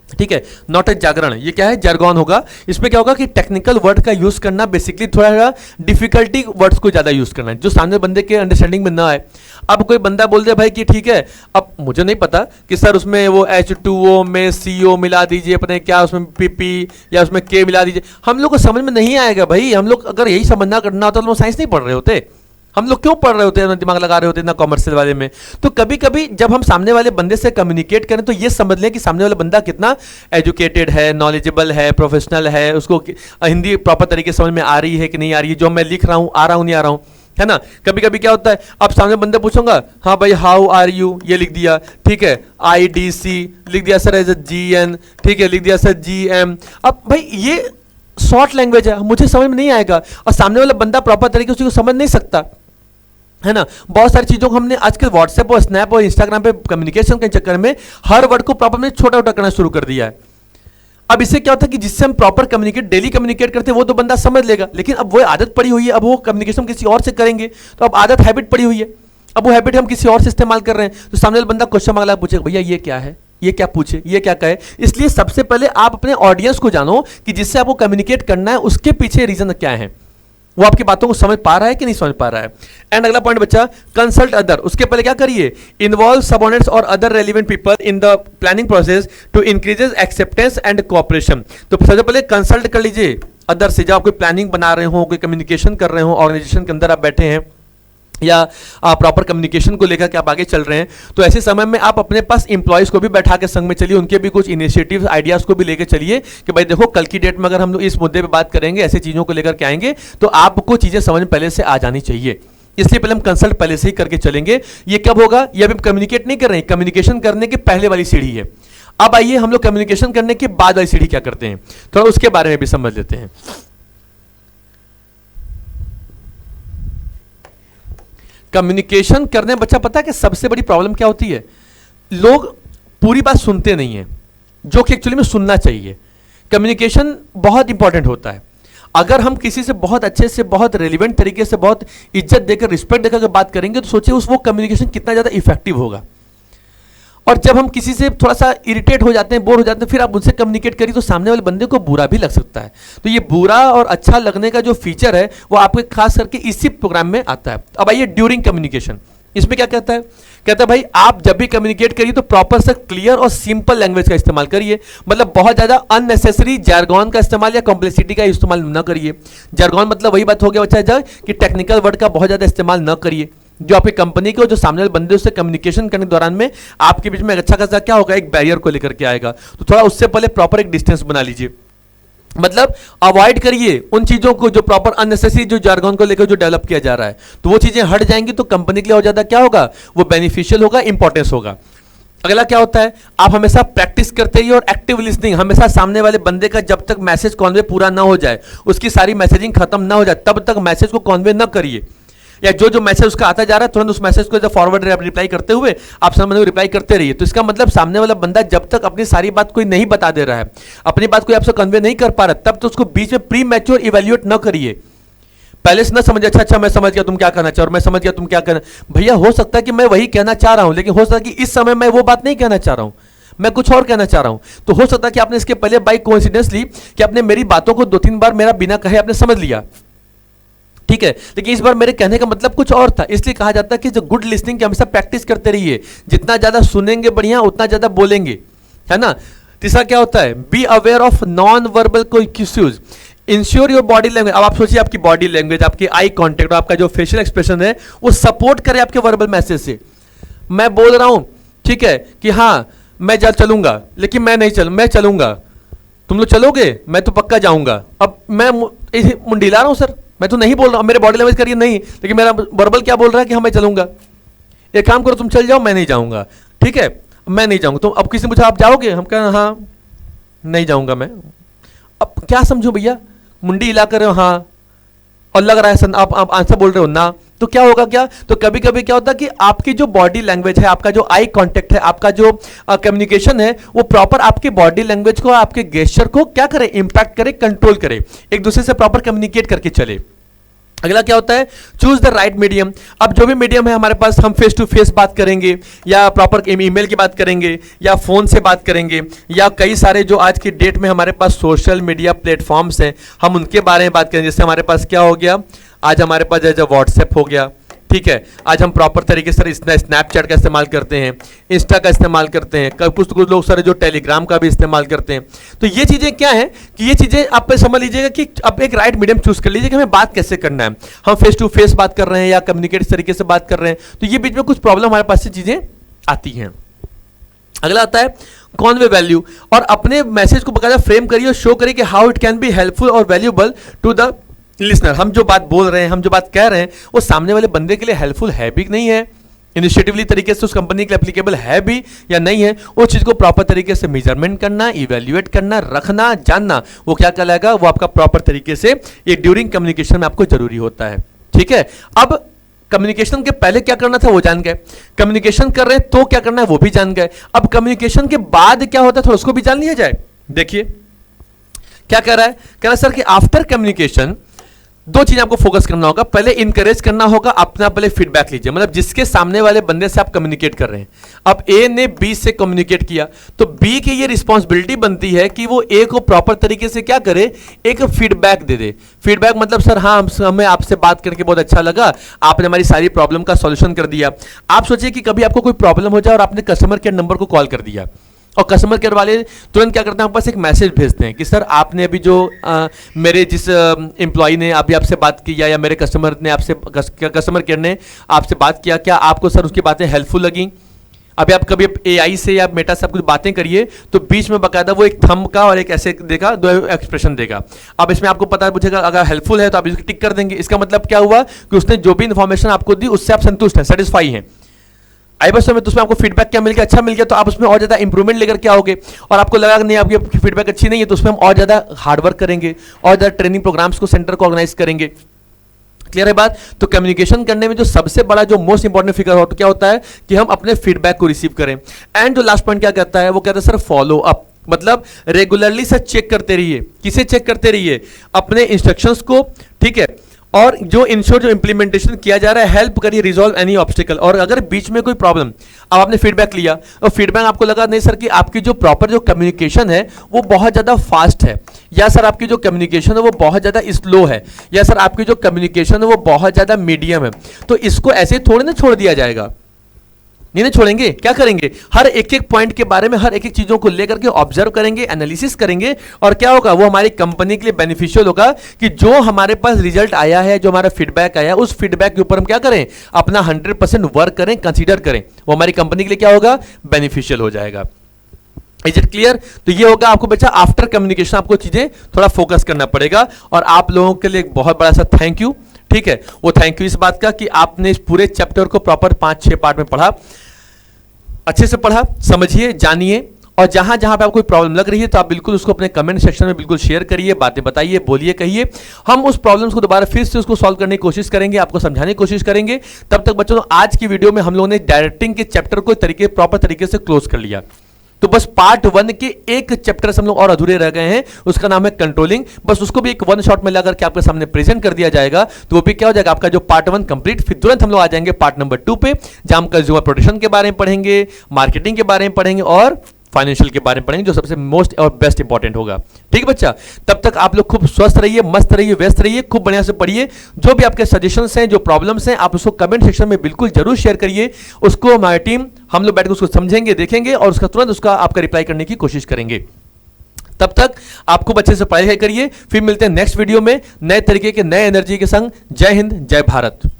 ठीक है, नॉट ए जागरण, ये क्या है, जार्गन होगा। इसमें क्या होगा कि टेक्निकल वर्ड का यूज करना बेसिकली थोड़ा सा डिफिकल्टी वर्ड्स को ज्यादा यूज करना है जो सामने बंदे के अंडरस्टैंडिंग में ना आए। अब कोई बंदा बोल दे भाई कि ठीक है, अब मुझे नहीं पता कि सर उसमें वो H2O में CO मिला दीजिए, अपने क्या उसमें PP या उसमें K मिला दीजिए, हम लोग को समझ में नहीं आएगा भाई। हम लोग अगर यही समझना करना होता तो हम साइंस नहीं पढ़ रहे होते, हम लोग क्यों पढ़ रहे होते हैं, दिमाग लगा रहे होते हैं ना कॉमर्शियल वाले में। तो कभी कभी जब हम सामने वाले बंदे से कम्युनिकेट करें तो ये समझ लें कि सामने वाला बंदा कितना एजुकेटेड है, नॉलेजेबल है, प्रोफेशनल है, उसको हिंदी प्रॉपर तरीके से समझ में आ रही है कि नहीं आ रही है, जो मैं लिख रहा हूँ आ रहा हूँ नहीं आ रहा हूँ, है ना। कभी कभी क्या होता है, अब सामने बंदा पूछूंगा, हाँ भाई हाउ आर यू, ये लिख दिया, ठीक है, IDC लिख दिया सर एज GN, ठीक है, लिख दिया सर GM। अब भाई ये शॉर्ट लैंग्वेज है, मुझे समझ में नहीं आएगा और सामने वाला बंदा प्रॉपर तरीके से समझ नहीं सकता, है ना। बहुत सारी चीजों को हमने आजकल व्हाट्सएप और स्नैप और इंस्टाग्राम पे कम्युनिकेशन के चक्कर में हर वर्ड को प्रॉपर में छोटा छोटा करना शुरू कर दिया है। अब इससे क्या होता है कि जिससे हम प्रॉपर कम्युनिकेट डेली कम्युनिकेट करते हैं वो तो बंदा समझ लेगा, लेकिन अब वो आदत पड़ी हुई है, अब वो कम्युनिकेशन किसी और से करेंगे तो अब आदत हैबिट पड़ी हुई है, अब वो हैबिट हम किसी और से इस्तेमाल कर रहे हैं तो सामने वाला बंदा क्वेश्चन मांगला पूछेगा, भैया ये क्या है, ये क्या पूछे, ये क्या कहे। इसलिए सबसे पहले आप अपने ऑडियंस को जानो कि जिससे आपको कम्युनिकेट करना है उसके पीछे रीजन क्या है, वो आपकी बातों को समझ पा रहा है कि नहीं समझ पा रहा है। एंड अगला पॉइंट बच्चा, कंसल्ट अदर। उसके पहले क्या करिए, इन्वॉल्व सबऑर्डिनेट्स और other relevant people in the planning process to increases acceptance and cooperation. तो सबसे पहले कंसल्ट कर लीजिए अदर से, जब आप कोई प्लानिंग बना रहे हो, कोई कम्युनिकेशन कर रहे हो, ऑर्गेनाइजेशन के अंदर आप बैठे हैं या प्रॉपर कम्युनिकेशन को लेकर के आप आगे चल रहे हैं, तो ऐसे समय में आप अपने पास इंप्लॉयज को भी बैठा के संग में चलिए, उनके भी कुछ इनिशिएटिव्स आइडियाज को भी लेकर चलिए कि भाई देखो कल की डेट में अगर हम लोग इस मुद्दे पे बात करेंगे, ऐसे चीजों को लेकर के आएंगे तो आपको चीजें समझ में पहले से आ जानी चाहिए। इसलिए पहले हम कंसल्ट पहले से ही करके चलेंगे। ये कब होगा, ये अभी कम्युनिकेट नहीं कर रहे हैं, कम्युनिकेशन करने के पहले वाली सीढ़ी है। अब आइए हम लोग कम्युनिकेशन करने के बाद वाली सीढ़ी क्या करते हैं, थोड़ा उसके बारे में भी समझ लेते हैं। कम्युनिकेशन करने बच्चा पता है कि सबसे बड़ी प्रॉब्लम क्या होती है, लोग पूरी बात सुनते नहीं है जो कि एक्चुअली में सुनना चाहिए। कम्युनिकेशन बहुत इंपॉर्टेंट होता है। अगर हम किसी से बहुत अच्छे से, बहुत रेलिवेंट तरीके से, बहुत इज्जत देकर, रिस्पेक्ट देकर बात करेंगे तो सोचिए उस वो कम्युनिकेशन कितना ज्यादा इफेक्टिव होगा। और जब हम किसी से थोड़ा सा इरिटेट हो जाते हैं, बोर हो जाते हैं, फिर आप उनसे कम्युनिकेट करिए तो सामने वाले बंदे को बुरा भी लग सकता है। तो ये बुरा और अच्छा लगने का जो फीचर है वो आपके खास करके इसी प्रोग्राम में आता है। अब आइए ड्यूरिंग कम्युनिकेशन, इसमें क्या कहता है, कहता है भाई आप जब भी कम्युनिकेट करिए तो प्रॉपर से क्लियर और सिंपल लैंग्वेज का इस्तेमाल करिए। मतलब बहुत ज्यादा अननेसेसरी जार्गन का इस्तेमाल या कॉम्प्लेक्सिटी का इस्तेमाल न करिए। जार्गन मतलब वही बात हो गया बच्चा जब कि टेक्निकल वर्ड का बहुत ज्यादा इस्तेमाल न करिए। जो आपकी कंपनी के जो सामने वाले बंदे उससे कम्युनिकेशन करने के दौरान में आपके बीच में अच्छा खासा क्या होगा, एक बैरियर को लेकर के आएगा। तो थोड़ा उससे पहले प्रॉपर एक डिस्टेंस बना लीजिए। मतलब अवॉइड करिए उन चीजों को जो प्रॉपर अननेसेसरी जो जार्गन को लेकर जो डेवलप किया जा रहा है, तो वो चीजें हट जाएंगी तो कंपनी के लिए और ज्यादा क्या होगा, वो बेनिफिशियल होगा, इंपॉर्टेंस होगा। अगला क्या होता है, आप हमेशा प्रैक्टिस करते रहिए और एक्टिव लिसनिंग। हमेशा सामने वाले बंदे का जब तक मैसेज कॉन्वे पूरा ना हो जाए, उसकी सारी मैसेजिंग खत्म ना हो जाए, तब तक मैसेज को कॉन्वे ना करिए। या जो जो मैसेज उसका आता जा रहा है तुरंत उस मैसेज को फॉरवर्ड रिप्लाई करते हुए आप सामने रिप्लाई करते रहिए। तो इसका मतलब सामने वाला बंदा जब तक अपनी सारी बात कोई नहीं बता दे रहा है, अपनी बात कोई आपसे कन्वे नहीं कर पा रहा, तब तो उसको बीच में प्री मैच्योर इवेल्युएट न करिए। पहले से ना समझ, अच्छा मैं समझ गया तुम क्या कहना चाह रहे हो, मैं समझ गया तुम क्या कहना। भैया हो सकता है कि मैं वही कहना चाह रहा हूं, लेकिन हो सकता है कि इस समय मैं वो बात नहीं कहना चाह रहा हूं, मैं कुछ और कहना चाह रहा हूं। तो हो सकता है कि आपने इसके पहले बाई कोइंसिडेंसली कि आपने मेरी बातों को 2-3 बार मेरा बिना कहे आपने समझ लिया, ठीक है, लेकिन इस बार मेरे कहने का मतलब कुछ और था। इसलिए कहा जाता है कि जो गुड लिसनिंग की हमेशा प्रैक्टिस करते रहिए। जितना ज्यादा सुनेंगे बढ़िया, उतना ज्यादा बोलेंगे, है ना। तीसरा क्या होता है, be aware of non verbal cues, ensure your body language. अब आप सोचिए आपकी बॉडी लैंग्वेज, आपकी आई कॉन्टेक्ट और आपका जो फेशियल एक्सप्रेशन है वो सपोर्ट करे आपके वर्बल मैसेज से। मैं बोल रहा हूं, ठीक है, कि हाँ मैं चलूंगा, लेकिन मैं नहीं मैं चलूंगा, तुम लोग चलोगे? मैं तो पक्का जाऊंगा। अब मैं मुंडी ला रहा हूं सर, मैं तो नहीं बोल रहा हूं, मेरे बॉडी लैंग्वेज करिए नहीं, लेकिन मेरा वर्बल क्या बोल रहा है कि हाँ मैं चलूंगा। एक काम करो, तुम चल जाओ, मैं नहीं जाऊंगा। ठीक है, मैं नहीं जाऊंगा। तुम अब किसी ने पूछा आप जाओगे? हम कहें हाँ नहीं जाऊंगा मैं। अब क्या समझो भैया, मुंडी हिला कर रहे हो हाँ, और लग रहा है आप आंसर बोल रहे हो ना, तो क्या होगा? क्या तो कभी कभी क्या होता है कि आपकी जो बॉडी लैंग्वेज है, आपका जो आई कांटेक्ट है, आपका जो कम्युनिकेशन है, वो प्रॉपर आपकी बॉडी लैंग्वेज को, आपके गेस्चर को क्या करे, इंपैक्ट करे, कंट्रोल करे, एक दूसरे से प्रॉपर कम्युनिकेट करके चले। अगला क्या होता है? Choose the right medium. अब जो भी मीडियम है हमारे पास, हम फेस टू फेस बात करेंगे, या प्रॉपर ईमेल की बात करेंगे, या फोन से बात करेंगे, या कई सारे जो आज की डेट में हमारे पास सोशल मीडिया प्लेटफॉर्म्स हैं, हम उनके बारे में बात करेंगे। जैसे हमारे पास क्या हो गया, आज हमारे पास जैसे व्हाट्सएप हो गया, ठीक है, आज हम प्रॉपर तरीके से स्नैपचैट का इस्तेमाल करते हैं, इंस्टा का इस्तेमाल करते हैं, कुछ लोग सर जो टेलीग्राम का भी इस्तेमाल करते हैं। तो ये चीज़ें क्या है कि ये चीज़ें आप समझ लीजिएगा कि अब एक राइट मीडियम चूज कर लीजिए कि हमें बात कैसे करना है। हम फेस टू फेस बात कर रहे हैं या कम्युनिकेट इस तरीके से बात कर रहे हैं, तो ये बीच में कुछ प्रॉब्लम हमारे पास से चीज़ें आती हैं। अगला आता है कॉन्वे वैल्यू, और अपने मैसेज को बकायदा फ्रेम करिए और शो करिए कि how it can be helpful और वैल्यूएबल टू द लिसनर। हम जो बात बोल रहे हैं, हम जो बात कह रहे हैं, वो सामने वाले बंदे के लिए हेल्पफुल है भी नहीं है, इनिशिएटिवली तरीके से उस कंपनी के लिए एप्लीकेबल है भी या नहीं है। वो चीज को प्रॉपर तरीके से मेजरमेंट करना, इवेल्युएट करना, रखना, जानना, वो क्या कहलाएगा, वो आपका प्रॉपर तरीके से ये ड्यूरिंग कम्युनिकेशन में आपको जरूरी होता है। ठीक है, अब कम्युनिकेशन के पहले क्या करना था वो जान गए, कम्युनिकेशन कर रहे हैं तो क्या करना है वो भी जान गए। अब कम्युनिकेशन के बाद क्या होता है थोड़ा उसको भी जान लिया जाए। देखिए क्या कह रहा है, कह रहा है सर कि आफ्टर कम्युनिकेशन दो चीजें आपको फोकस करना होगा। पहले इनकरेज करना होगा, अपना पहले फीडबैक लीजिए, मतलब जिसके सामने वाले बंदे से आप कम्युनिकेट कर रहे हैं। अब ए ने बी से कम्युनिकेट किया तो बी की ये रिस्पॉन्सिबिलिटी बनती है कि वो ए को प्रॉपर तरीके से क्या करे, एक फीडबैक दे दे। फीडबैक मतलब सर हाँ हमें आपसे बात करके बहुत अच्छा लगा, आपने हमारी सारी प्रॉब्लम का सॉल्यूशन कर दिया। आप सोचिए कि कभी आपको कोई प्रॉब्लम हो जाए और आपने कस्टमर केयर नंबर को कॉल कर दिया और कस्टमर केयर वाले तुरंत क्या करते हैं, आपके पास एक मैसेज भेजते हैं कि सर आपने अभी जो मेरे जिस एम्प्लॉय ने अभी आपसे बात की या मेरे कस्टमर ने आपसे कस्टमर केयर ने आपसे बात किया, क्या आपको सर उसकी बातें हेल्पफुल लगी। अभी आप कभी एआई से या मेटा से आप कुछ बातें करिए तो बीच में बकायदा वो एक थंब का और एक ऐसे देगा, दो एक्सप्रेशन देगा। अब इसमें आपको पता पूछेगा, अगर हेल्पफुल है तो आप इसको टिक कर देंगे। इसका मतलब क्या हुआ कि उसने जो भी इन्फॉर्मेशन आपको दी उससे आप संतुष्ट हैं, सेटिस्फाई हैं। आई बस में तो उसमें आपको फीडबैक क्या मिल गया, अच्छा मिल गया, तो आप उसमें और ज़्यादा इंप्रूवमेंट लेकर के आओगे। और आपको लगा कि नहीं आपकी फीडबैक अच्छी नहीं है तो उसमें हम और ज़्यादा हार्डवर्क करेंगे और ज़्यादा ट्रेनिंग प्रोग्राम्स को सेंटर को ऑर्गेनाइज करेंगे। क्लियर है बात? तो कम्युनिकेशन करने में जो सबसे बड़ा जो मोस्ट इंपॉर्टेंट फिगर हो तो क्या होता है कि हम अपने फीडबैक को रिसीव करें। एंड जो लास्ट पॉइंट क्या कहता है, वो कहता है सर फॉलो अप, मतलब रेगुलरली सर चेक करते रहिए। किसे चेक करते रहिए? अपने इंस्ट्रक्शंस को, ठीक है, और जो इंश्योर जो इंप्लीमेंटेशन किया जा रहा है हेल्प करिए रिजॉल्व एनी ऑब्स्टिकल। और अगर बीच में कोई प्रॉब्लम, अब आपने फीडबैक लिया और फीडबैक आपको लगा नहीं सर कि आपकी जो प्रॉपर जो कम्युनिकेशन है वो बहुत ज़्यादा फास्ट है, या सर आपकी जो कम्युनिकेशन है वो बहुत ज़्यादा स्लो है, या सर आपकी जो कम्युनिकेशन है वो बहुत ज़्यादा मीडियम है, तो इसको ऐसे थोड़े ना छोड़ दिया जाएगा। नहीं छोड़ेंगे, क्या करेंगे, हर एक एक पॉइंट के बारे में, हर एक एक चीजों को लेकर के ऑब्जर्व करेंगे, एनालिसिस करेंगे, और क्या होगा वो हमारी कंपनी के लिए बेनिफिशियल होगा कि जो हमारे पास रिजल्ट आया है, जो हमारा फीडबैक आया, उस फीडबैक के ऊपर हम क्या करें, अपना 100% वर्क करें, कंसीडर करें, वो हमारी कंपनी के लिए क्या होगा, बेनिफिशियल हो जाएगा। Is it clear? तो ये होगा आपको बच्चा आफ्टर कम्युनिकेशन आपको चीजें थोड़ा फोकस करना पड़ेगा। और आप लोगों के लिए एक बहुत बड़ा सा थैंक यू, ठीक है, वो थैंक यू इस बात का कि आपने इस पूरे चैप्टर को प्रॉपर 5-6 पार्ट में पढ़ा, अच्छे से पढ़ा, समझिए, जानिए, और जहां जहां पे आपको कोई प्रॉब्लम लग रही है तो आप बिल्कुल उसको अपने कमेंट सेक्शन में बिल्कुल शेयर करिए, बातें बताइए, बोलिए, कहिए। हम उस प्रॉब्लम्स को दोबारा फिर से उसको सॉल्व करने की कोशिश करेंगे, आपको समझाने की कोशिश करेंगे। तब तक बच्चों आज की वीडियो में हम लोगों ने डायरेक्टिंग के चैप्टर को प्रॉपर तरीके से क्लोज कर लिया। तो बस पार्ट 1 के एक चैप्टर से हम लोग और अधूरे रह गए हैं, उसका नाम है कंट्रोलिंग। बस उसको भी एक वन शॉट में लाकर के आपके सामने प्रेजेंट कर दिया जाएगा, तो वो भी क्या हो जाएगा आपका जो पार्ट 1 कंप्लीट। फिर तुरंत हम लोग आ जाएंगे पार्ट नंबर 2 पे, जहां हम कंज्यूमर प्रोटेक्शन के बारे में पढ़ेंगे, मार्केटिंग के बारे में पढ़ेंगे और फाइनेंशियल के बारे में पढ़ेंगे, जो सबसे मोस्ट और बेस्ट इंपॉर्टेंट होगा। ठीक है बच्चा, तब तक आप लोग खूब स्वस्थ रहिए, मस्त रहिए, व्यस्त रहिए, खूब बढ़िया से पढ़िए। जो भी आपके सजेशंस हैं, जो प्रॉब्लम्स हैं, आप उसको कमेंट सेक्शन में बिल्कुल जरूर शेयर करिए। उसको हमारी टीम, हम लोग बैठ के उसको समझेंगे, देखेंगे और उसका तुरंत उसका आपका रिप्लाई करने की कोशिश करेंगे। तब तक आप खूब अच्छे से पढ़ाई करिए। फिर मिलते हैं नेक्स्ट वीडियो में नए तरीके के, नए एनर्जी के संग। जय हिंद, जय भारत।